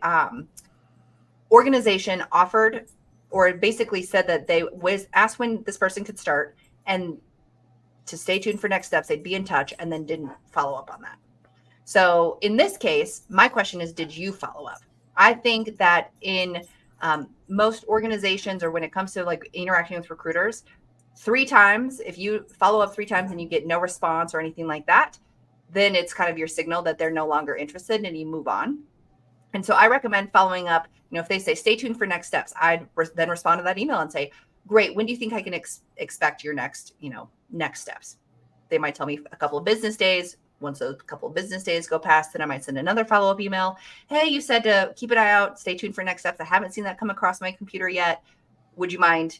organization offered, or basically said that they asked when this person could start and to stay tuned for next steps. They'd be in touch, and then didn't follow up on that. So in this case, my question is, did you follow up? I think that in most organizations, or when it comes to like interacting with recruiters, 3 times, if you follow up 3 times and you get no response or anything like that, then it's kind of your signal that they're no longer interested and you move on. And so I recommend following up. If they say stay tuned for next steps, I'd then respond to that email and say, great, when do you think I can expect your next steps? They might tell me a couple of business days. Once a couple of business days go past, then I might send another follow-up email. Hey, you said to keep an eye out, stay tuned for next steps. I haven't seen that come across my computer yet. Would you mind,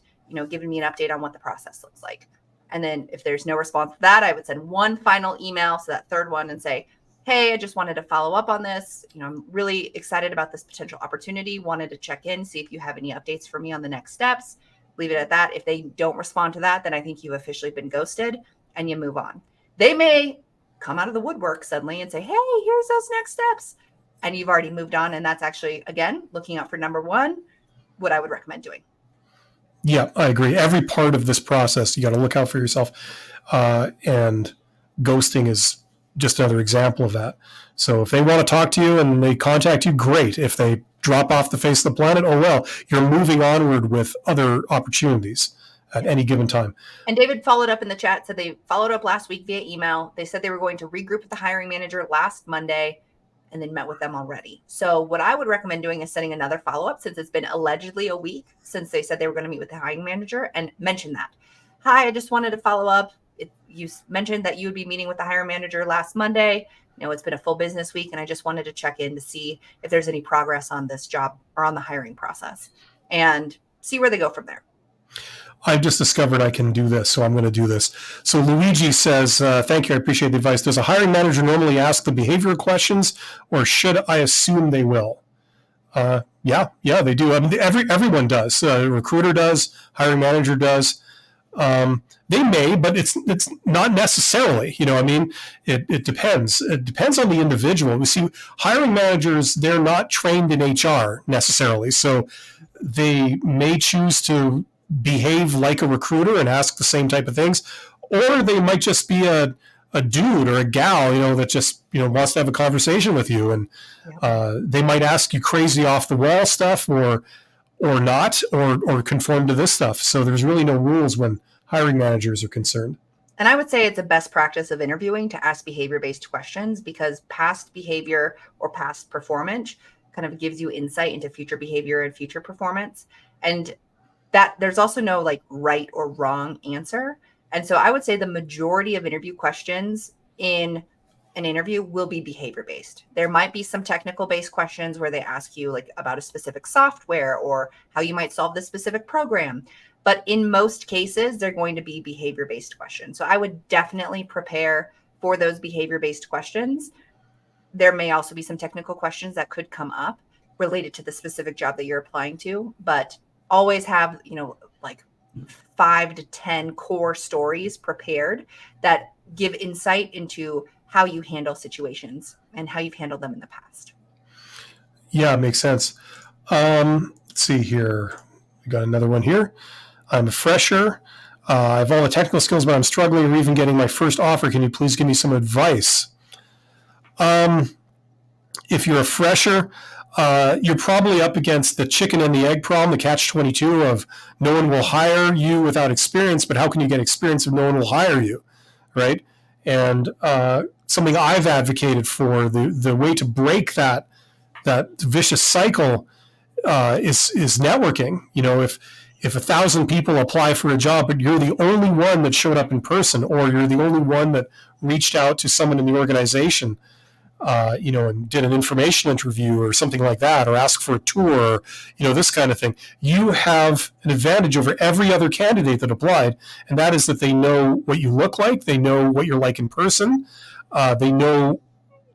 giving me an update on what the process looks like? And then if there's no response to that, I would send one final email, so that third one, and say, hey, I just wanted to follow up on this. I'm really excited about this potential opportunity. Wanted to check in, see if you have any updates for me on the next steps. Leave it at that. If they don't respond to that, then I think you've officially been ghosted and you move on. They may come out of the woodwork suddenly and say, hey, here's those next steps. And you've already moved on. And that's actually, again, looking out for number one, what I would recommend doing. Yeah, I agree. Every part of this process, you got to look out for yourself. And ghosting is just another example of that. So if they want to talk to you and they contact you, great. If they drop off the face of the planet, oh well, you're moving onward with other opportunities at any given time. And David followed up in the chat, said they followed up last week via email. They said they were going to regroup with the hiring manager last Monday and then met with them already. So what I would recommend doing is sending another follow-up, since it's been allegedly a week since they said they were going to meet with the hiring manager, and mention that. Hi, I just wanted to follow up. You mentioned that you would be meeting with the hiring manager last Monday. It's been a full business week, and I just wanted to check in to see if there's any progress on this job or on the hiring process, and see where they go from there. I've just discovered I can do this, so I'm going to do this. So Luigi says, thank you, I appreciate the advice. Does a hiring manager normally ask the behavioral questions, or should I assume they will? Yeah, they do. I mean, everyone does. Recruiter does, hiring manager does. They may, but it's not necessarily. It depends. It depends on the individual. We see hiring managers, they're not trained in HR necessarily, so they may choose to behave like a recruiter and ask the same type of things, or they might just be a dude or a gal, that just wants to have a conversation with you, and they might ask you crazy off the wall stuff, or not, or conform to this stuff. So there's really no rules when hiring managers are concerned. And I would say it's a best practice of interviewing to ask behavior-based questions, because past behavior or past performance kind of gives you insight into future behavior and future performance. And that there's also no like right or wrong answer. And so I would say the majority of interview questions in an interview will be behavior-based. There might be some technical-based questions where they ask you like about a specific software or how you might solve this specific program. But in most cases, they're going to be behavior-based questions. So I would definitely prepare for those behavior-based questions. There may also be some technical questions that could come up related to the specific job that you're applying to, but always have, like 5 to 10 core stories prepared that give insight into how you handle situations and how you've handled them in the past. Yeah, it makes sense. Let's see here. We got another one here. I'm a fresher. I have all the technical skills, but I'm struggling or even getting my first offer. Can you please give me some advice? If you're a fresher, you're probably up against the chicken and the egg problem, the catch-22 of no one will hire you without experience, but how can you get experience if no one will hire you, right? And something I've advocated for, the way to break that vicious cycle is networking. If 1,000 people apply for a job, but you're the only one that showed up in person, or you're the only one that reached out to someone in the organization, and did an information interview or something like that, or asked for a tour, this kind of thing, you have an advantage over every other candidate that applied. And that is that they know what you look like. They know what you're like in person. They know,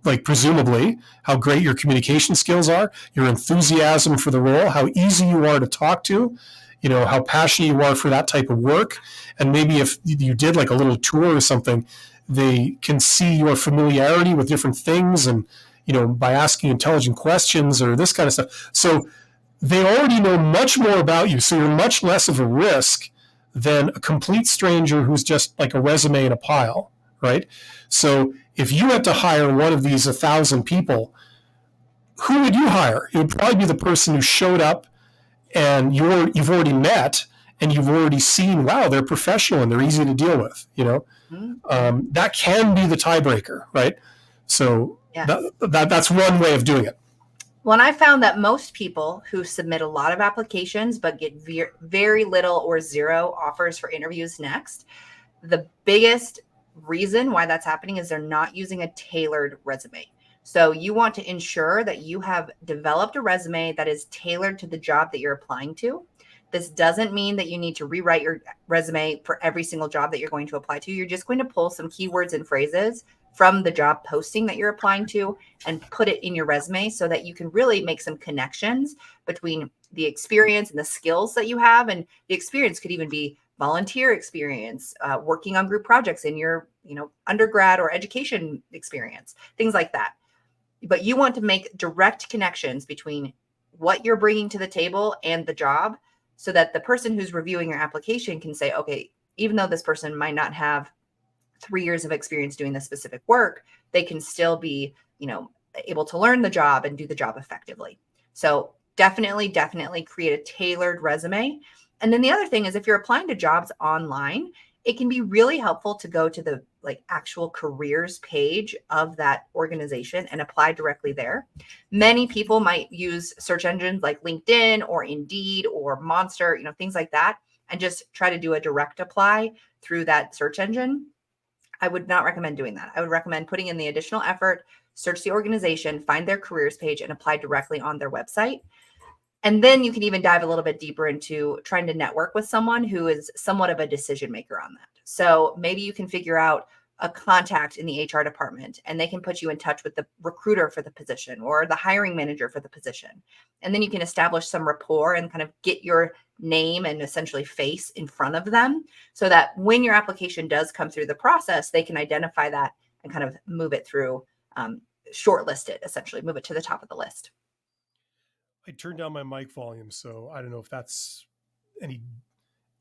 like, presumably, how great your communication skills are, your enthusiasm for the role, how easy you are to talk to, how passionate you are for that type of work. And maybe if you did like a little tour or something, they can see your familiarity with different things, and by asking intelligent questions or this kind of stuff. So they already know much more about you, so you're much less of a risk than a complete stranger who's just like a resume in a pile, right? So if you had to hire one of these 1,000 people who would you hire? It would probably be the person who showed up and you've already met and you've already seen, wow, they're professional and they're easy to deal with. That can be the tiebreaker, right? So Yes. that's one way of doing it. Well, and I found that most people who submit a lot of applications but get very little or zero offers for interviews next, the biggest reason why that's happening is they're not using a tailored resume. So you want to ensure that you have developed a resume that is tailored to the job that you're applying to. This doesn't mean that you need to rewrite your resume for every single job that you're going to apply to. You're just going to pull some keywords and phrases from the job posting that you're applying to and put it in your resume so that you can really make some connections between the experience and the skills that you have. And the experience could even be volunteer experience, working on group projects in your, undergrad or education experience, things like that. But you want to make direct connections between what you're bringing to the table and the job so that the person who's reviewing your application can say, okay, even though this person might not have 3 years of experience doing this specific work, they can still be, able to learn the job and do the job effectively. So definitely create a tailored resume. And then the other thing is if you're applying to jobs online, it can be really helpful to go to the actual careers page of that organization and apply directly there. Many people might use search engines like LinkedIn or Indeed or Monster, things like that, and just try to do a direct apply through that search engine. I would not recommend doing that. I would recommend putting in the additional effort, search the organization, find their careers page, and apply directly on their website. And then you can even dive a little bit deeper into trying to network with someone who is somewhat of a decision maker on that. So maybe you can figure out a contact in the HR department and they can put you in touch with the recruiter for the position or the hiring manager for the position. And then you can establish some rapport and kind of get your name and essentially face in front of them so that when your application does come through the process, they can identify that and kind of move it through, shortlist it, essentially move it to the top of the list. I turned down my mic volume, so I don't know if that's any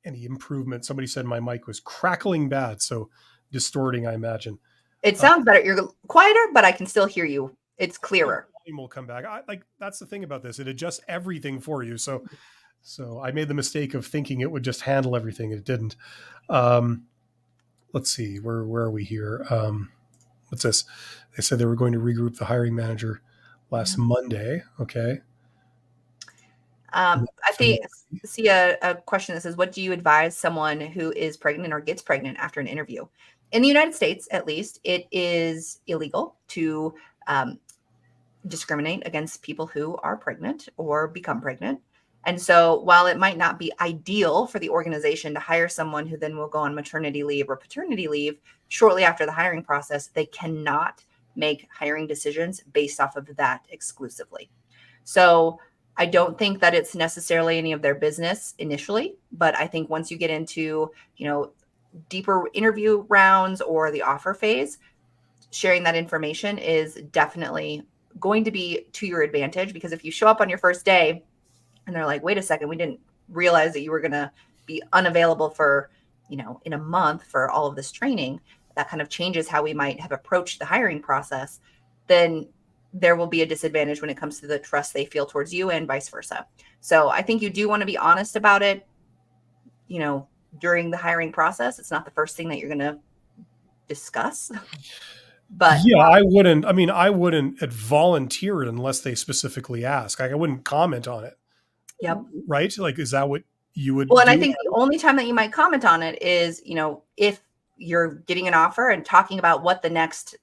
improvement. Somebody said my mic was crackling bad, so distorting, I imagine. It sounds better. You're quieter, but I can still hear you. It's clearer. Volume will come back. That's the thing about this. It adjusts everything for you. So I made the mistake of thinking it would just handle everything. It didn't. Let's see. Where are we here? What's this? They said they were going to regroup the hiring manager last Monday. Okay. I see a question that says, what do you advise someone who is pregnant or gets pregnant after an interview? In the United States, at least, it is illegal to discriminate against people who are pregnant or become pregnant. And so while it might not be ideal for the organization to hire someone who then will go on maternity leave or paternity leave shortly after the hiring process, they cannot make hiring decisions based off of that exclusively. So I don't think that it's necessarily any of their business initially, but I think once you get into, deeper interview rounds or the offer phase, sharing that information is definitely going to be to your advantage, because if you show up on your first day and they're like, wait a second, we didn't realize that you were going to be unavailable for, in a month for all of this training, that kind of changes how we might have approached the hiring process, then there will be a disadvantage when it comes to the trust they feel towards you and vice versa. So I think you do want to be honest about it, during the hiring process. It's not the first thing that you're going to discuss. But yeah, I wouldn't volunteer it unless they specifically ask. I wouldn't comment on it. Yep. Right? Is that what you would Well, and do? I think the only time that you might comment on it is, if you're getting an offer and talking about what the next,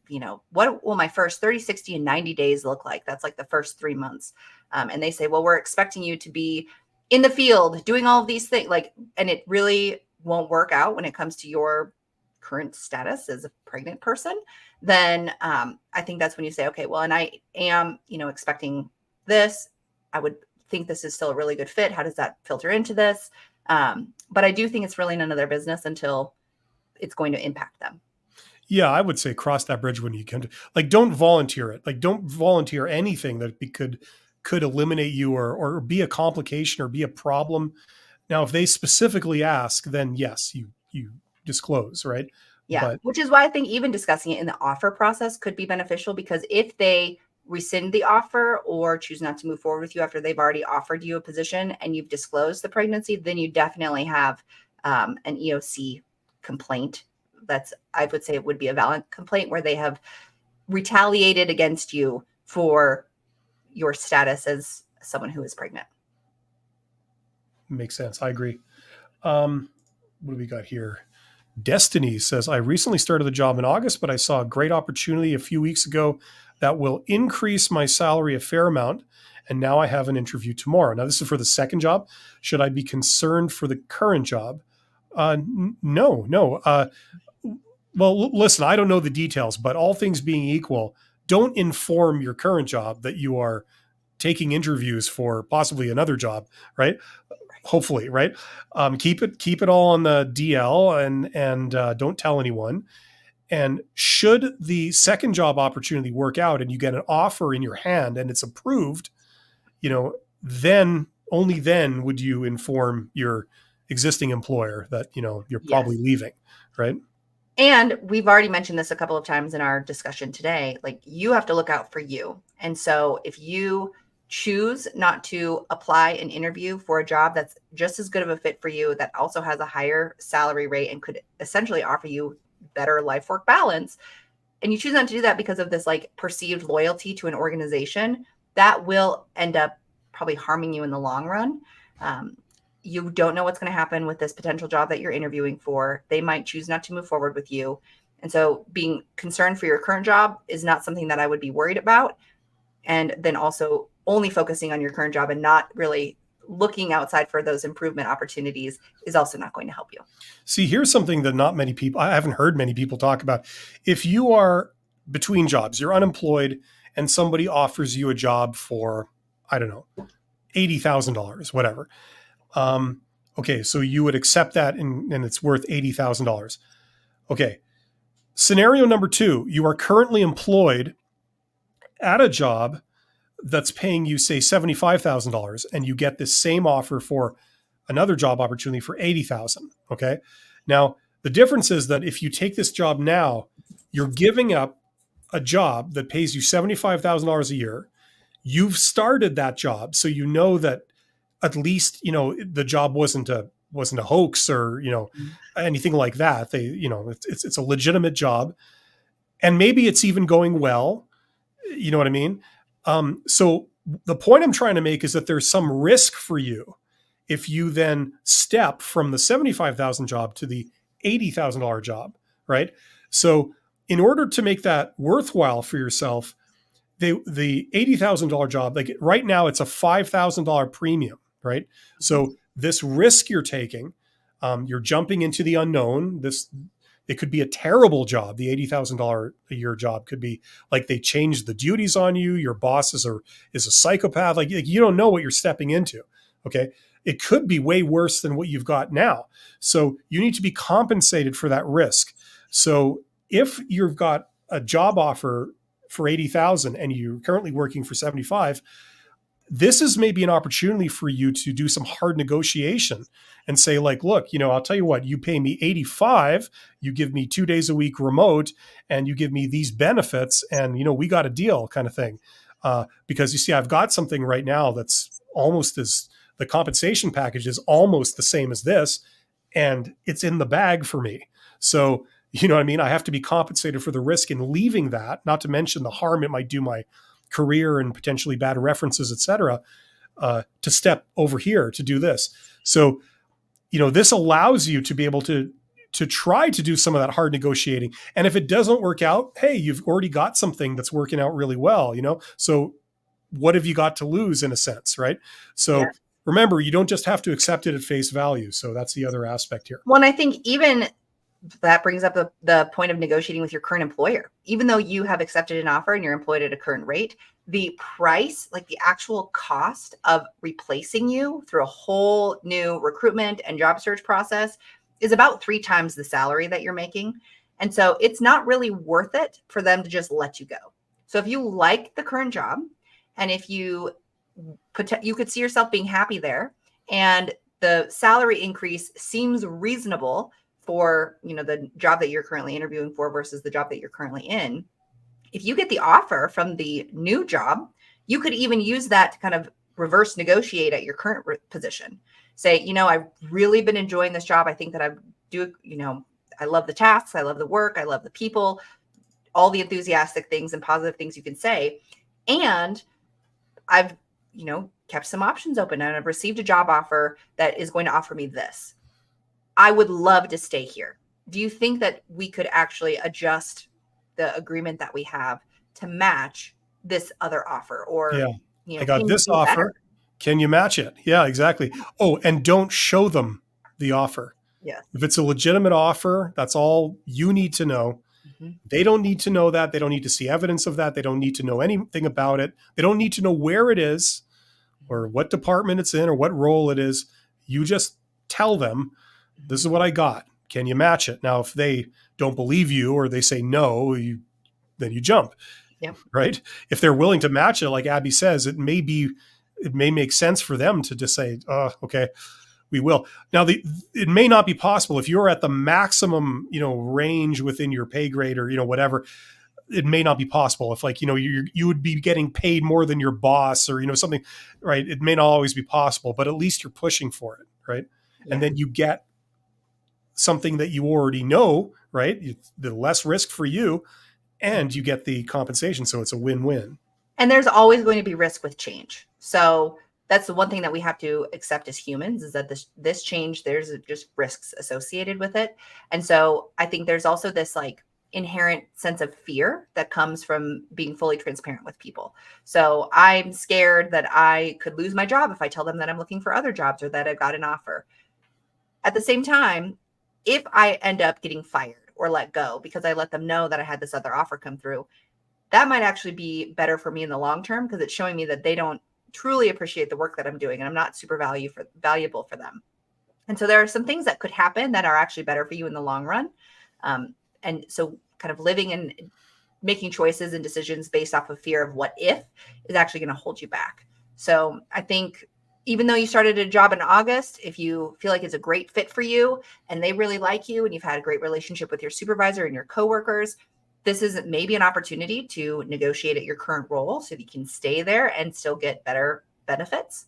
what will my first 30, 60, and 90 days look like? That's like the first 3 months. And they say, well, we're expecting you to be in the field doing all of these things, and it really won't work out when it comes to your current status as a pregnant person. Then I think that's when you say, okay, well, and I am, expecting this. I would think this is still a really good fit. How does that filter into this? But I do think it's really none of their business until it's going to impact them. Yeah, I would say cross that bridge when you come to, don't volunteer it. Don't volunteer anything that could eliminate you or be a complication or be a problem. Now, if they specifically ask, then yes, you disclose, right? Yeah, which is why I think even discussing it in the offer process could be beneficial, because if they rescind the offer or choose not to move forward with you after they've already offered you a position and you've disclosed the pregnancy, then you definitely have an EOC complaint. I would say it would be a valid complaint where they have retaliated against you for your status as someone who is pregnant. Makes sense. I agree. What do we got here? Destiny says, I recently started the job in August, but I saw a great opportunity a few weeks ago that will increase my salary a fair amount. And now I have an interview tomorrow. Now, this is for the second job. Should I be concerned for the current job? No. Well, listen, I don't know the details, but all things being equal, don't inform your current job that you are taking interviews for possibly another job, right? Hopefully, right? Keep it all on the DL and don't tell anyone. And should the second job opportunity work out and you get an offer in your hand and it's approved, then only then would you inform your existing employer that, you're probably leaving, right? And we've already mentioned this a couple of times in our discussion today. Like, you have to look out for you. And so if you choose not to apply an interview for a job that's just as good of a fit for you, that also has a higher salary rate and could essentially offer you better life work balance, and you choose not to do that because of this like perceived loyalty to an organization, that will end up probably harming you in the long run. You don't know what's going to happen with this potential job that you're interviewing for. They might choose not to move forward with you. And so being concerned for your current job is not something that I would be worried about. And then also only focusing on your current job and not really looking outside for those improvement opportunities is also not going to help you. See, here's something that I haven't heard many people talk about. If you are between jobs, you're unemployed and somebody offers you a job for, I don't know, $80,000, whatever. Okay, so you would accept that and it's worth $80,000. Okay. Scenario number 2, you are currently employed at a job that's paying you, say, $75,000 and you get this same offer for another job opportunity for $80,000. Okay. Now, the difference is that if you take this job now, you're giving up a job that pays you $75,000 a year. You've started that job. So you know that at least, the job wasn't a hoax or, anything like that. It's a legitimate job and maybe it's even going well. You know what I mean? So the point I'm trying to make is that there's some risk for you if you then step from the $75,000 job to the $80,000 job, right? So in order to make that worthwhile for yourself, the $80,000 job, like right now, it's a $5,000 premium, right? So this risk you're taking, you're jumping into the unknown. It could be a terrible job. The $80,000 a year job could be like they changed the duties on you. Your boss is a psychopath. Like you don't know what you're stepping into. Okay. It could be way worse than what you've got now. So you need to be compensated for that risk. So if you've got a job offer for 80,000 and you're currently working for 75, this is maybe an opportunity for you to do some hard negotiation and say like, look, I'll tell you what, you pay me 85, you give me 2 days a week remote and you give me these benefits and, we got a deal kind of thing. Because you see, I've got something right now that's the compensation package is almost the same as this and it's in the bag for me. So, you know what I mean? I have to be compensated for the risk in leaving that, not to mention the harm it might do my career and potentially bad references, et cetera, to step over here to do this. So, this allows you to be able to try to do some of that hard negotiating. And if it doesn't work out, hey, you've already got something that's working out really well, So what have you got to lose in a sense, right? So remember, you don't just have to accept it at face value. So that's the other aspect here. Well, and I think even that brings up the point of negotiating with your current employer. Even though you have accepted an offer and you're employed at a current rate, the price, like the actual cost of replacing you through a whole new recruitment and job search process is about 3 times the salary that you're making. And so it's not really worth it for them to just let you go. So if you like the current job and if you could see yourself being happy there and the salary increase seems reasonable for, the job that you're currently interviewing for versus the job that you're currently in, if you get the offer from the new job, you could even use that to kind of reverse negotiate at your current position. Say, I've really been enjoying this job. I think that I love the tasks. I love the work. I love the people, all the enthusiastic things and positive things you can say. And I've, kept some options open, and I've received a job offer that is going to offer me this. I would love to stay here. Do you think that we could actually adjust the agreement that we have to match this other offer? Or, I got can you this do offer. better? Can you match it? Yeah, exactly. Oh, and don't show them the offer. Yes. If it's a legitimate offer, that's all you need to know. Mm-hmm. They don't need to know that. They don't need to see evidence of that. They don't need to know anything about it. They don't need to know where it is or what department it's in or what role it is. You just tell them, this is what I got. Can you match it? Now, if they don't believe you or they say no, then you jump. Yep. Right? If they're willing to match it, like Abby says, it may make sense for them to just say, okay, we will. Now, it may not be possible if you're at the maximum, range within your pay grade or, whatever. It may not be possible if you would be getting paid more than your boss or, something, right? It may not always be possible, but at least you're pushing for it. Right. Yeah. And then you get something that you already know, right? The less risk for you and you get the compensation. So it's a win-win. And there's always going to be risk with change. So that's the one thing that we have to accept as humans, is that this change, there's just risks associated with it. And so I think there's also this inherent sense of fear that comes from being fully transparent with people. So I'm scared that I could lose my job if I tell them that I'm looking for other jobs or that I've got an offer. At the same time, if I end up getting fired or let go because I let them know that I had this other offer come through, that might actually be better for me in the long term, because it's showing me that they don't truly appreciate the work that I'm doing and I'm not super valuable for them. And so there are some things that could happen that are actually better for you in the long run. And so kind of living and making choices and decisions based off of fear of what if is actually going to hold you back. So I think even though you started a job in August, if you feel like it's a great fit for you and they really like you and you've had a great relationship with your supervisor and your coworkers, this is maybe an opportunity to negotiate at your current role so that you can stay there and still get better benefits.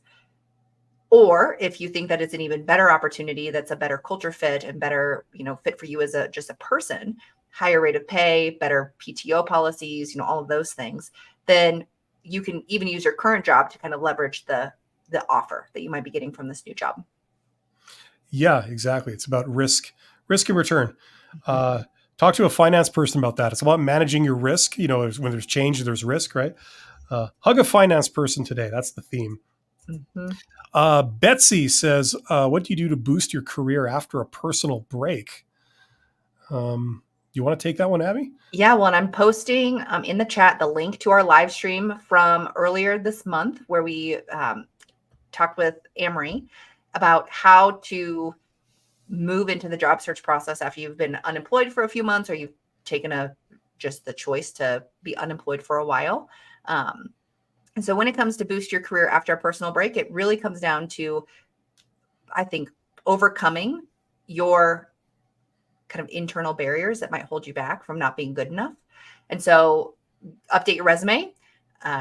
Or if you think that it's an even better opportunity, that's a better culture fit and better, fit for you as just a person, higher rate of pay, better PTO policies, all of those things, then you can even use your current job to kind of leverage the offer that you might be getting from this new job. Yeah, exactly. It's about risk and return. Talk to a finance person about that. It's about managing your risk. When there's change, there's risk, right? Hug a finance person today. That's the theme. Mm-hmm. Betsy says, what do you do to boost your career after a personal break? You want to take that one, Abby? Yeah, well, and I'm posting in the chat the link to our live stream from earlier this month where we talked with Amri about how to move into the job search process after you've been unemployed for a few months or you've taken just the choice to be unemployed for a while. And so when it comes to boost your career after a personal break, it really comes down to, I think, overcoming your kind of internal barriers that might hold you back from not being good enough. And so update your resume,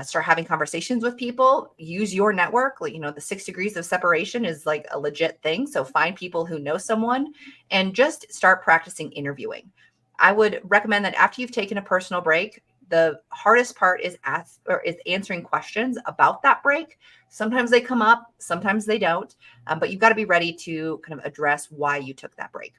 start having conversations with people, use your network. The 6 degrees of separation is like a legit thing. So find people who know someone and just start practicing interviewing. I would recommend that after you've taken a personal break, the hardest part is answering questions about that break. Sometimes they come up, sometimes they don't, but you've got to be ready to kind of address why you took that break.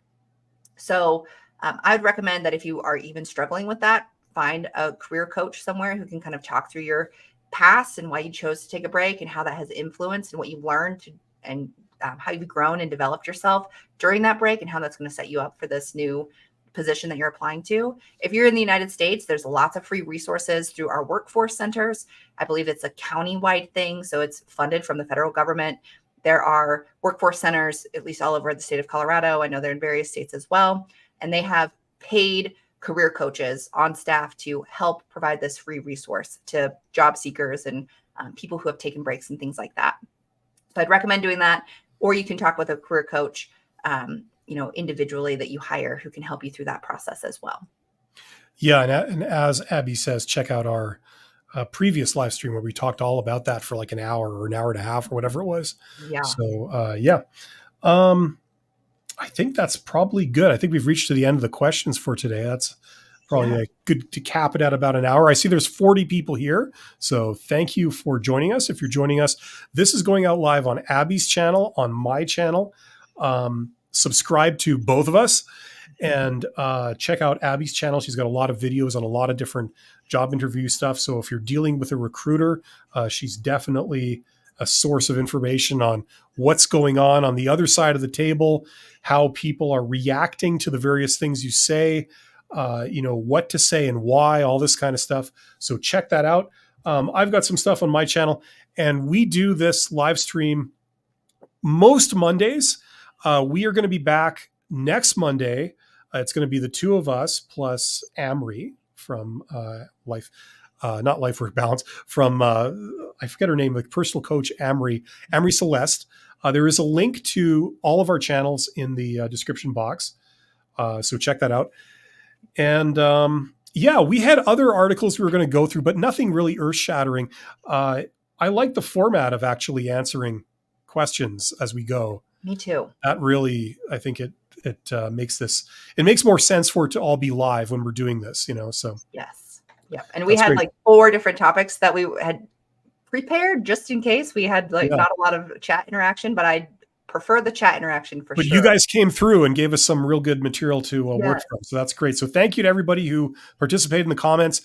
So I'd recommend that if you are even struggling with that, find a career coach somewhere who can kind of talk through your past and why you chose to take a break and how that has influenced and what you've learned and how you've grown and developed yourself during that break and how that's going to set you up for this new position that you're applying to. If you're in the United States, there's lots of free resources through our workforce centers. I believe it's a county-wide thing, so it's funded from the federal government. There are workforce centers, at least all over the state of Colorado. I know they're in various states as well. And they have paid career coaches on staff to help provide this free resource to job seekers and people who have taken breaks and things like that. So I'd recommend doing that. Or you can talk with a career coach, individually that you hire who can help you through that process as well. Yeah, and as Abby says, check out our previous live stream where we talked all about that for like an hour or an hour and a half or whatever it was. Yeah. So yeah, um, I think that's probably good. I think we've reached to the end of the questions for today. That's probably Yeah. good to cap it at about an hour. I see there's 40 people here. So thank you for joining us. If you're joining us, this is going out live on Abby's channel, on my channel. Subscribe to both of us and check out Abby's channel. She's got a lot of videos on a lot of different job interview stuff. So if you're dealing with a recruiter, she's definitely a source of information on what's going on the other side of the table, how people are reacting to the various things you say, what to say and why, all this kind of stuff. So check that out. I've got some stuff on my channel, and we do this live stream most Mondays. We are going to be back next Monday. It's going to be the two of us plus Amri from not Life Work Balance, from I forget her name, like personal coach Amri Celeste. There is a link to all of our channels in the description box, so check that out. And yeah, we had other articles we were going to go through, but nothing really earth shattering. I like the format of actually answering questions as we go. Me too. That really, I think it makes more sense for it to all be live when we're doing this, So yes, yeah, and we had great. like 4 different topics that we had prepared just in case. We had like not a lot of chat interaction, but I prefer the chat interaction for sure. But you guys came through and gave us some real good material to work from, so that's great. So thank you to everybody who participated in the comments.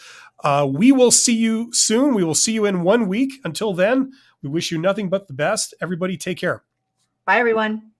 We will see you soon. We will see you in 1 week. Until then, we wish you nothing but the best. Everybody take care. Bye, everyone.